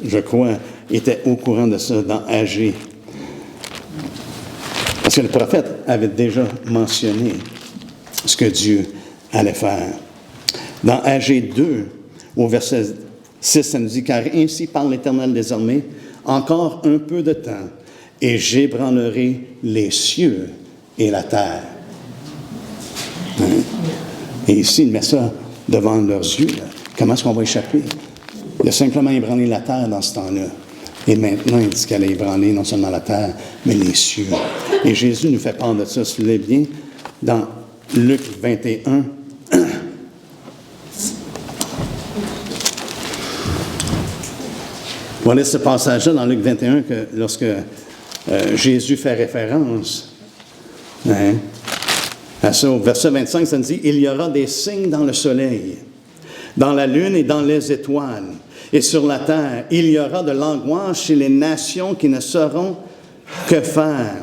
je crois, étaient au courant de ça dans Agé. Parce que le prophète avait déjà mentionné ce que Dieu allait faire. Dans Agé 2, au verset 6, ça nous dit « Car ainsi parle l'Éternel désormais, encore un peu de temps, et j'ébranlerai les cieux et la terre. Hein? Et ici, il met ça devant leurs yeux. Là. Comment est-ce qu'on va échapper? Il a simplement ébranlé la terre dans ce temps-là. Et maintenant, il dit qu'elle a ébranlé non seulement la terre, mais les cieux. Et Jésus nous fait part de ça, si vous voulez bien, dans Luc 21. Voilà ce passage-là dans Luc 21 que lorsque Jésus fait référence à ça, au verset 25, ça nous dit « Il y aura des signes dans le soleil, dans la lune et dans les étoiles. Et sur la terre, il y aura de l'angoisse chez les nations qui ne sauront que faire.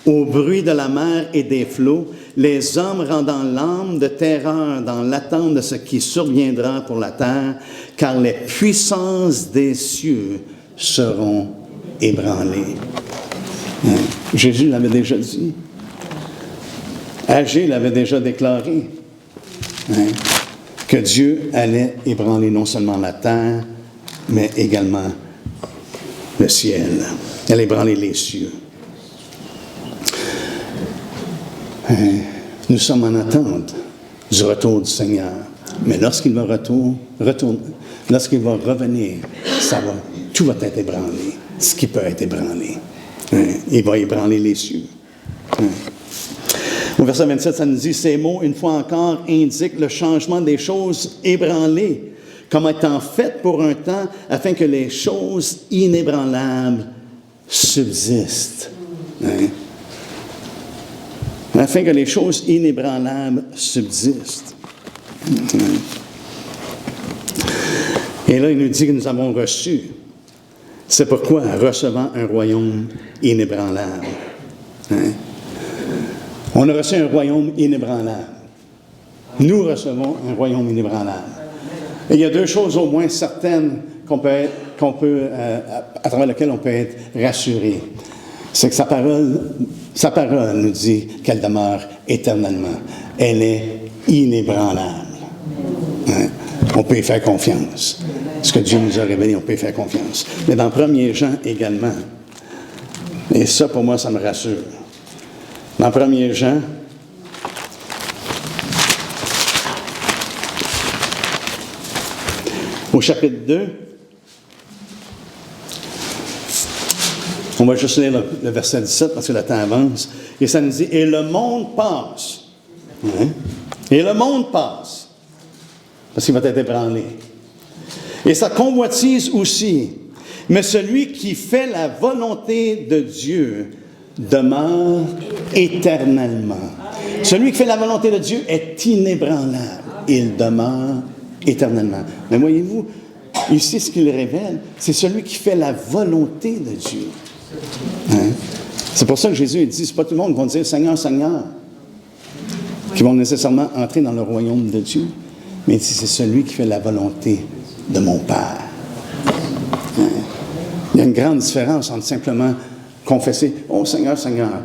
Au bruit de la mer et des flots, les hommes rendant l'âme de terreur dans l'attente de ce qui surviendra pour la terre, car les puissances des cieux seront ébranlées. » Jésus l'avait déjà dit. Agé l'avait déjà déclaré. Que Dieu allait ébranler non seulement la terre, mais également le ciel. Elle ébranler les cieux. Nous sommes en attente du retour du Seigneur. Mais lorsqu'il va lorsqu'il va revenir, tout va être ébranlé. Ce qui peut être ébranlé. Il va ébranler les cieux. Au verset 27, ça nous dit, ces mots, une fois encore, indiquent le changement des choses ébranlées, comme étant faites pour un temps, afin que les choses inébranlables subsistent. Afin que les choses inébranlables subsistent. Et là, il nous dit que nous avons reçu. C'est pourquoi, recevant un royaume inébranlable. On a reçu un royaume inébranlable. Nous recevons un royaume inébranlable. Et il y a deux choses au moins certaines à travers lesquelles on peut être rassuré. C'est que sa parole nous dit qu'elle demeure éternellement. Elle est inébranlable. On peut y faire confiance. Ce que Dieu nous a révélé, on peut y faire confiance. Mais dans 1er Jean également. Et ça, pour moi, ça me rassure. Dans 1er Jean, au chapitre 2, on va juste lire le verset 17 parce que le temps avance, et ça nous dit « Et le monde passe. » Et le monde passe, parce qu'il va être ébranlé. Et sa convoitise aussi, mais celui qui fait la volonté de Dieu demeure éternellement. Celui qui fait la volonté de Dieu est inébranlable. Il demeure éternellement. Mais voyez-vous, ici, ce qu'il révèle, c'est celui qui fait la volonté de Dieu. C'est pour ça que Jésus dit, c'est pas tout le monde qui va dire « Seigneur, Seigneur », qui vont nécessairement entrer dans le royaume de Dieu, mais c'est celui qui fait la volonté de mon Père. Il y a une grande différence entre simplement confesser « Oh Seigneur, Seigneur »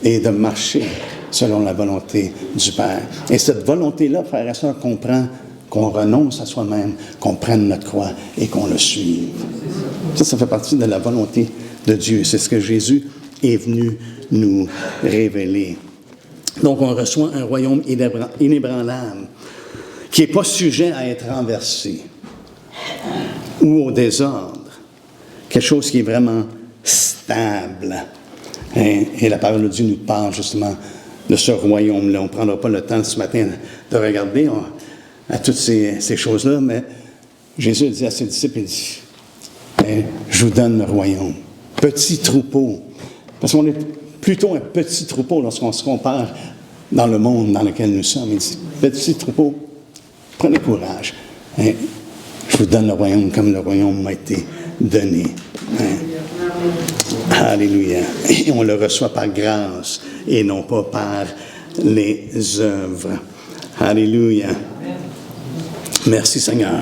et de marcher selon la volonté du Père. Et cette volonté-là, frères et sœurs, comprend qu'on renonce à soi-même, qu'on prenne notre croix et qu'on le suive. Ça fait partie de la volonté de Dieu. C'est ce que Jésus est venu nous révéler. Donc, on reçoit un royaume inébranlable qui n'est pas sujet à être renversé ou au désordre. Quelque chose qui est vraiment stable. Et la parole de Dieu nous parle justement de ce royaume-là. On ne prendra pas le temps ce matin de regarder à toutes ces choses-là, mais Jésus dit à ses disciples, il dit, je vous donne le royaume. Petit troupeau. Parce qu'on est plutôt un petit troupeau lorsqu'on se compare dans le monde dans lequel nous sommes. Il dit, petit troupeau, prenez courage. Je vous donne le royaume comme le royaume m'a été donné. Alléluia. Et on le reçoit par grâce et non pas par les œuvres. Alléluia. Merci Seigneur.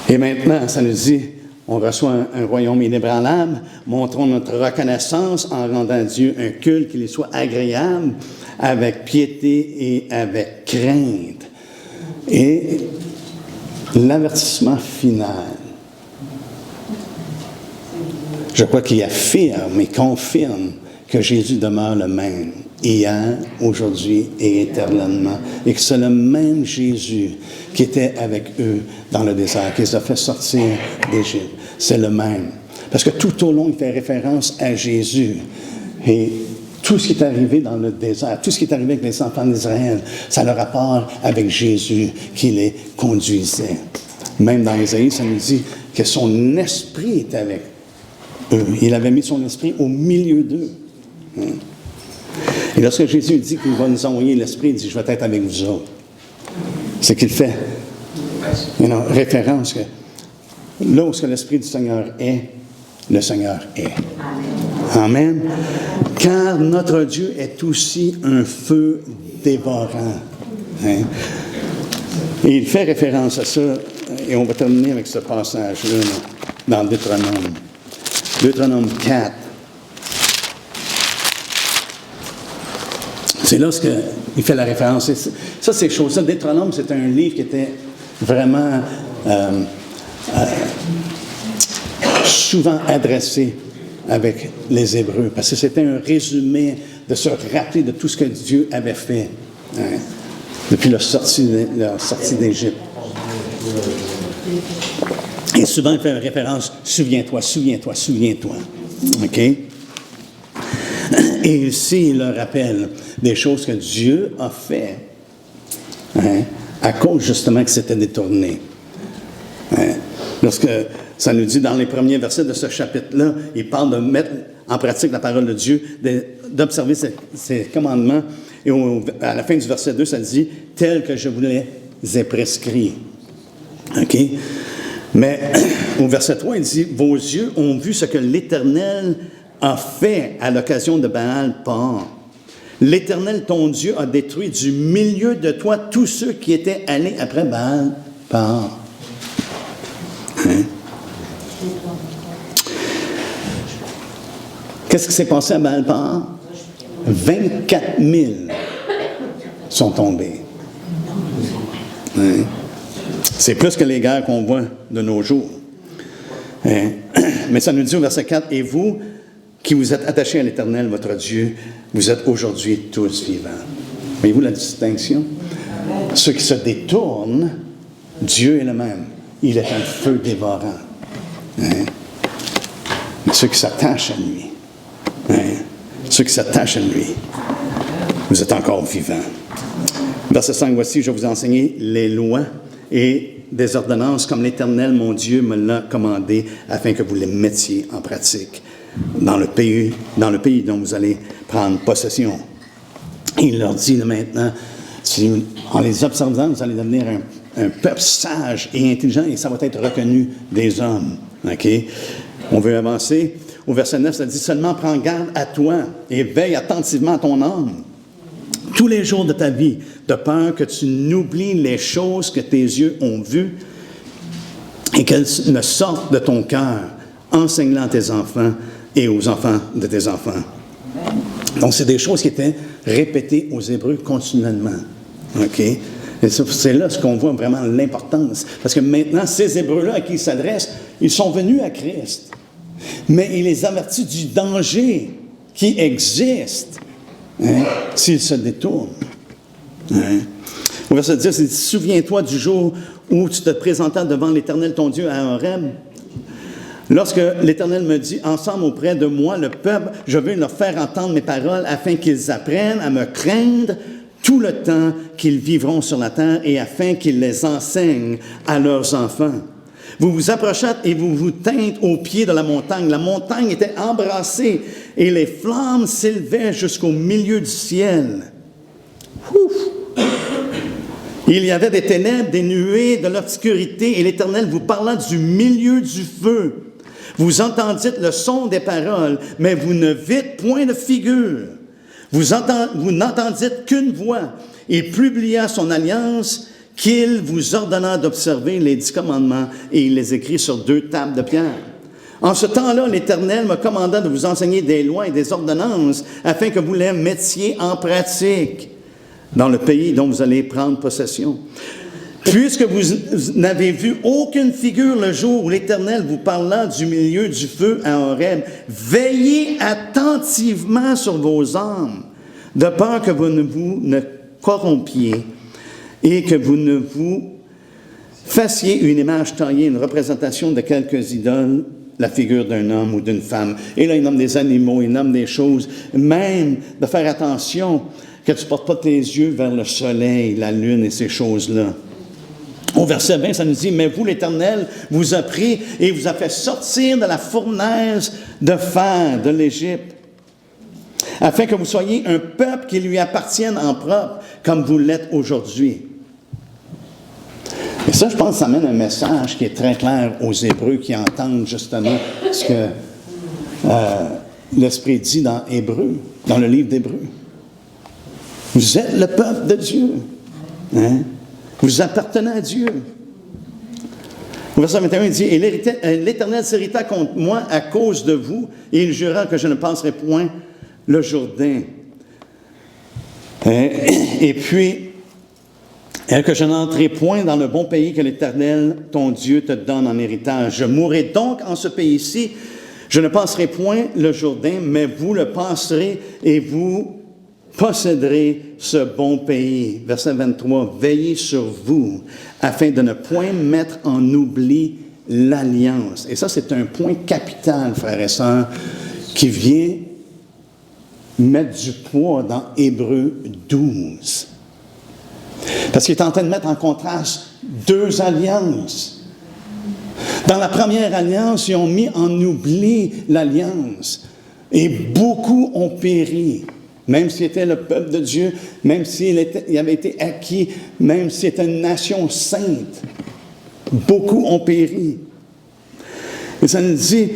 Et maintenant, ça nous dit, on reçoit un royaume inébranlable. Montrons notre reconnaissance en rendant à Dieu un culte qui lui soit agréable, avec piété et avec crainte. Et l'avertissement final. je crois qu'il affirme et confirme que Jésus demeure le même, hier, aujourd'hui et éternellement, et que c'est le même Jésus qui était avec eux dans le désert, qui les a fait sortir d'Égypte. C'est le même. Parce que tout au long, il fait référence à Jésus. Et tout ce qui est arrivé dans le désert, tout ce qui est arrivé avec les enfants d'Israël, ça a le rapport avec Jésus qui les conduisait. Même dans Ésaïe, ça nous dit que son esprit était avec eux. Il avait mis son esprit au milieu d'eux. Et lorsque Jésus dit qu'il va nous envoyer l'esprit, il dit « Je vais être avec vous autres ». C'est qu'il fait référence que là où l'esprit du Seigneur est, le Seigneur est. Amen. Car notre Dieu est aussi un feu dévorant. Hein? Et il fait référence à ça, et on va terminer avec ce passage-là dans Deutéronome. Deutéronome 4. C'est là qu'il fait la référence. Ça, ces choses-là, Deutéronome, c'est un livre qui était vraiment souvent adressé avec les Hébreux, parce que c'était un résumé de se rappeler de tout ce que Dieu avait fait depuis leur sortie d'Égypte. Et souvent, il fait référence « Souviens-toi, souviens-toi, souviens-toi ». OK? Et ici, il leur rappelle des choses que Dieu a fait à cause justement que c'était détourné. Lorsque ça nous dit dans les premiers versets de ce chapitre-là, il parle de mettre en pratique la parole de Dieu, d'observer ses commandements. Et à la fin du verset 2, ça dit « tel que je vous les ai prescrits ». OK? Mais au verset 3, il dit « Vos yeux ont vu ce que l'Éternel a fait à l'occasion de Baal-Peor. L'Éternel, ton Dieu, a détruit du milieu de toi tous ceux qui étaient allés après Baal-Peor. » Hein? Qu'est-ce qui s'est passé à Baal-Peor? 24 000 sont tombés. Hein? C'est plus que les guerres qu'on voit de nos jours. Hein? Mais ça nous dit au verset 4, « Et vous, qui vous êtes attachés à l'Éternel, votre Dieu, vous êtes aujourd'hui tous vivants. » Voyez-vous la distinction? Ceux qui se détournent, Dieu est le même. Il est un feu dévorant. Hein? Mais ceux qui s'attachent à lui, ceux qui s'attachent à lui, vous êtes encore vivants. Verset 5, voici, je vais vous enseigner les lois et des ordonnances comme l'Éternel, mon Dieu, me l'a commandé, afin que vous les mettiez en pratique dans le pays dont vous allez prendre possession. Il leur dit maintenant, en les observant, vous allez devenir un peuple sage et intelligent, et ça va être reconnu des hommes. OK? On veut avancer. Au verset 9, ça dit « Seulement prends garde à toi et veille attentivement à ton âme tous les jours de ta vie, de peur que tu n'oublies les choses que tes yeux ont vues et qu'elles ne sortent de ton cœur. Enseigne-les à tes enfants et aux enfants de tes enfants. » Donc, c'est des choses qui étaient répétées aux Hébreux continuellement. OK? Et c'est là ce qu'on voit vraiment l'importance. Parce que maintenant, ces Hébreux-là à qui il s'adresse, ils sont venus à Christ. Mais il les avertit du danger qui existe s'ils se détournent. Au verset 10, il dit « Souviens-toi du jour où tu te présentas devant l'Éternel ton Dieu à Horeb. Lorsque l'Éternel me dit, ensemble auprès de moi, le peuple, je veux leur faire entendre mes paroles afin qu'ils apprennent à me craindre tout le temps qu'ils vivront sur la terre et afin qu'ils les enseignent à leurs enfants. Vous vous approchâtes et vous vous tîntes au pied de la montagne. La montagne était embrassée et les flammes s'élevaient jusqu'au milieu du ciel. Ouf! Il y avait des ténèbres, des nuées, de l'obscurité, et l'Éternel vous parla du milieu du feu. Vous entendîtes le son des paroles, mais vous ne vîtes point de figure. Vous n'entendîtes qu'une voix. Il publia son alliance qu'il vous ordonna d'observer les 10 commandements, et il les écrit sur 2 tables de pierre. En ce temps-là, l'Éternel me commanda de vous enseigner des lois et des ordonnances, afin que vous les mettiez en pratique dans le pays dont vous allez prendre possession. Puisque vous n'avez vu aucune figure le jour où l'Éternel vous parla du milieu du feu à Horeb, veillez attentivement sur vos âmes, de peur que vous ne corrompiez et que vous ne vous fassiez une image taillée, une représentation de quelques idoles, la figure d'un homme ou d'une femme. Et là, il nomme des animaux, il nomme des choses, même de faire attention que tu ne portes pas tes yeux vers le soleil, la lune et ces choses-là. Au verset 20, ça nous dit, « Mais vous, l'Éternel, vous a pris et vous a fait sortir de la fournaise de fer de l'Égypte, afin que vous soyez un peuple qui lui appartienne en propre, comme vous l'êtes aujourd'hui. » Et ça, je pense, ça amène un message qui est très clair aux Hébreux qui entendent justement ce que l'Esprit dit dans Hébreux, dans le livre d'Hébreux. Vous êtes le peuple de Dieu. Hein? Vous appartenez à Dieu. Au verset 21, il dit, « Et l'Éternel s'irrita contre moi à cause de vous, et il jura que je ne passerai point le Jourdain. Et puis, que je n'entrerai point dans le bon pays que l'Éternel, ton Dieu, te donne en héritage. Je mourrai donc en ce pays-ci. Je ne passerai point le Jourdain, mais vous le passerez et vous posséderez ce bon pays. » Verset 23, « Veillez sur vous, afin de ne point mettre en oubli l'alliance. » Et ça, c'est un point capital, frères et sœurs, qui vient mettre du poids dans Hébreux 12. Parce qu'il est en train de mettre en contraste deux alliances. Dans la première alliance, ils ont mis en oubli l'alliance. Et beaucoup ont péri. Même s'il était le peuple de Dieu, même s'il avait été acquis, même s'il était une nation sainte. Beaucoup ont péri. Et ça nous dit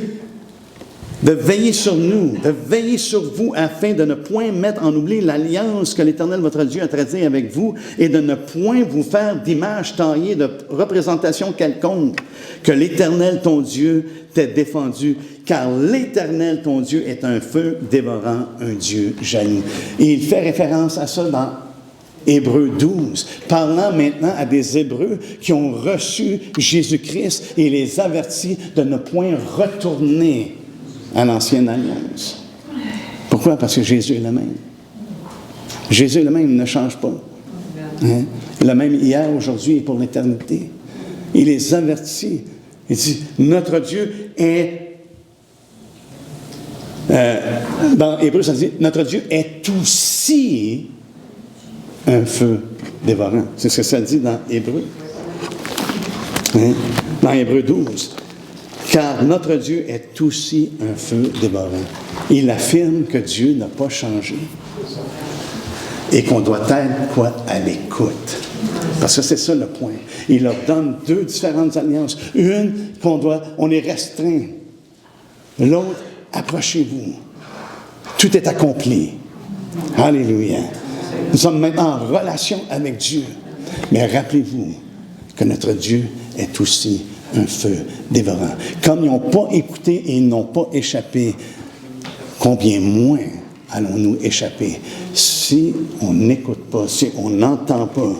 de veiller sur nous, de veiller sur vous, afin de ne point mettre en oubli l'alliance que l'Éternel, votre Dieu, a traitée avec vous, et de ne point vous faire d'image taillée, de représentation quelconque, que l'Éternel, ton Dieu, t'ait défendu, car l'Éternel, ton Dieu, est un feu dévorant, un Dieu jaloux. Et il fait référence à ça dans Hébreux 12, parlant maintenant à des Hébreux qui ont reçu Jésus-Christ et les avertit de ne point retourner à l'ancienne alliance. Pourquoi? Parce que Jésus est le même. Jésus est le même, il ne change pas. Hein? Le même hier, aujourd'hui et pour l'éternité. Il les avertit. Il dit, notre Dieu est... dans Hébreux, ça dit, notre Dieu est aussi un feu dévorant. C'est ce que ça dit dans Hébreux. Hein? Dans Hébreux 12. Car notre Dieu est aussi un feu dévorant. Il affirme que Dieu n'a pas changé et qu'on doit être, quoi, à l'écoute. Parce que c'est ça le point. Il leur donne deux différentes alliances. Une, on est restreint. L'autre, approchez-vous. Tout est accompli. Alléluia. Nous sommes maintenant en relation avec Dieu. Mais rappelez-vous que notre Dieu est aussi un feu dévorant. Comme ils n'ont pas écouté et ils n'ont pas échappé, combien moins allons-nous échapper si on n'écoute pas, si on n'entend pas,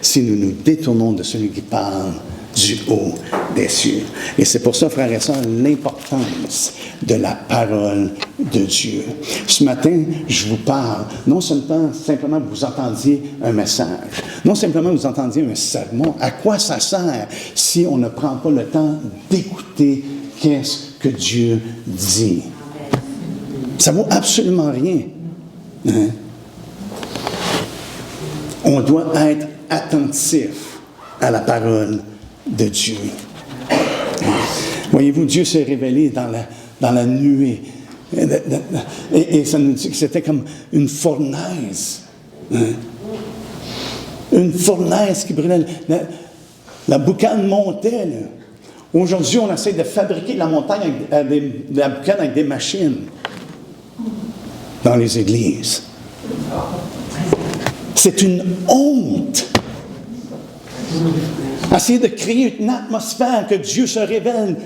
si nous nous détournons de celui qui parle du haut des cieux. Et c'est pour ça, frères et sœurs, l'importance de la parole de Dieu. Ce matin, je vous parle, non simplement que vous entendiez un message, non simplement que vous entendiez un sermon. À quoi ça sert si on ne prend pas le temps d'écouter qu'est-ce que Dieu dit? Ça ne vaut absolument rien. Hein? On doit être attentif à la parole de Dieu. Voyez-vous, Dieu s'est révélé dans la nuée. Et ça nous dit que c'était comme une fournaise. Hein? Une fournaise qui brûlait. La boucane montait. Là. Aujourd'hui, on essaie de fabriquer la montagne la boucane avec des machines dans les églises. C'est une honte. Essayer de créer une atmosphère que Dieu se révèle,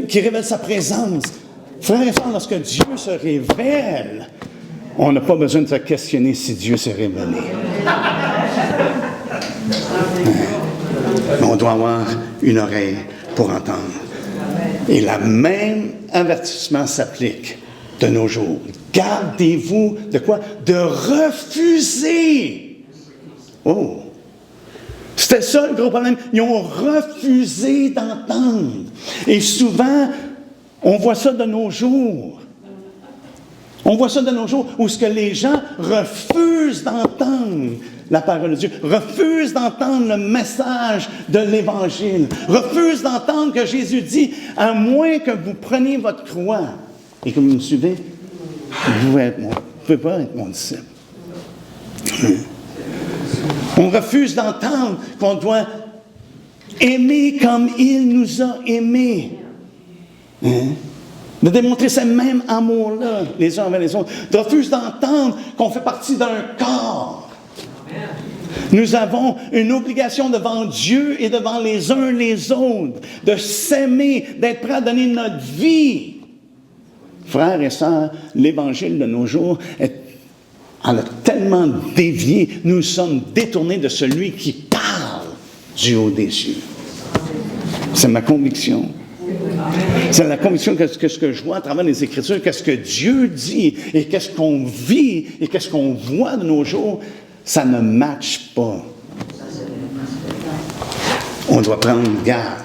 qui révèle sa présence. Frères et sœurs, lorsque Dieu se révèle, on n'a pas besoin de se questionner si Dieu s'est révélé. mais on doit avoir une oreille pour entendre. Et le même avertissement s'applique de nos jours. Gardez-vous de quoi? De refuser. Oh! C'était ça le gros problème. Ils ont refusé d'entendre. Et souvent, on voit ça de nos jours. On voit ça de nos jours où ce que les gens refusent d'entendre la parole de Dieu, refusent d'entendre le message de l'Évangile, refusent d'entendre que Jésus dit, à moins que vous preniez votre croix et que vous me suivez, vous ne pouvez pas être mon disciple. On refuse d'entendre qu'on doit aimer comme il nous a aimés. De démontrer ce même amour-là, les uns envers les autres. On refuse d'entendre qu'on fait partie d'un corps. Nous avons une obligation devant Dieu et devant les uns les autres, de s'aimer, d'être prêts à donner notre vie. Frères et sœurs, l'Évangile de nos jours a tellement dévié, nous sommes détournés de celui qui parle du haut des cieux. C'est ma conviction. C'est la conviction que ce que je vois à travers les Écritures, qu'est-ce que Dieu dit et qu'est-ce qu'on vit et qu'est-ce qu'on voit de nos jours, ça ne matche pas. On doit prendre garde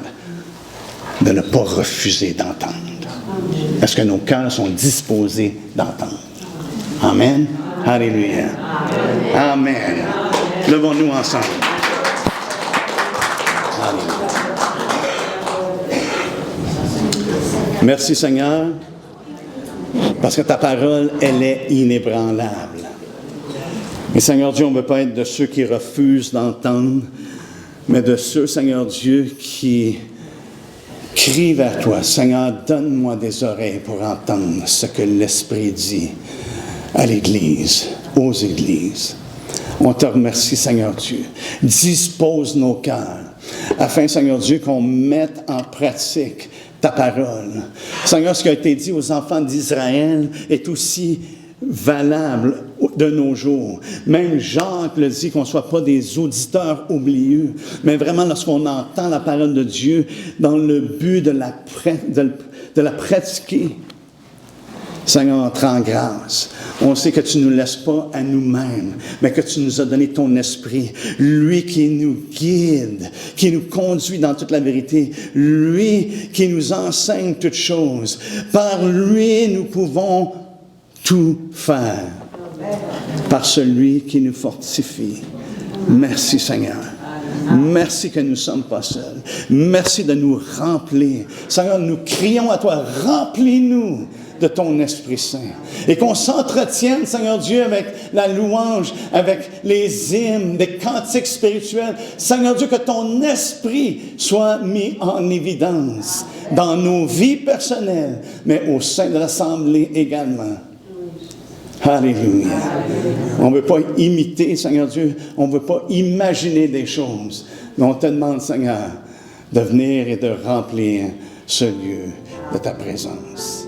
de ne pas refuser d'entendre. Parce que nos cœurs sont disposés d'entendre. Amen. Alléluia. Amen. Levons-nous ensemble. Alléluia. Merci Seigneur, parce que ta parole, elle est inébranlable. Mais Seigneur Dieu, on ne veut pas être de ceux qui refusent d'entendre, mais de ceux, Seigneur Dieu, qui crient vers toi. Seigneur, donne-moi des oreilles pour entendre ce que l'Esprit dit à l'Église, aux Églises. On te remercie, Seigneur Dieu. Dispose nos cœurs, afin, Seigneur Dieu, qu'on mette en pratique ta parole. Seigneur, ce qui a été dit aux enfants d'Israël est aussi valable de nos jours. Même Jacques le dit, qu'on ne soit pas des auditeurs oublieux, mais vraiment lorsqu'on entend la parole de Dieu dans le but de la pratiquer. Seigneur, on te rend grâce. On sait que tu ne nous laisses pas à nous-mêmes, mais que tu nous as donné ton esprit. Lui qui nous guide, qui nous conduit dans toute la vérité. Lui qui nous enseigne toutes choses. Par lui, nous pouvons tout faire. Par celui qui nous fortifie. Merci Seigneur. Merci que nous ne sommes pas seuls. Merci de nous remplir. Seigneur, nous crions à toi, remplis-nous de ton Esprit Saint. Et qu'on s'entretienne, Seigneur Dieu, avec la louange, avec les hymnes, des cantiques spirituels. Seigneur Dieu, que ton Esprit soit mis en évidence dans nos vies personnelles, mais au sein de l'Assemblée également. Alléluia. On ne veut pas imiter, Seigneur Dieu, on ne veut pas imaginer des choses. Mais on te demande, Seigneur, de venir et de remplir ce lieu de ta présence.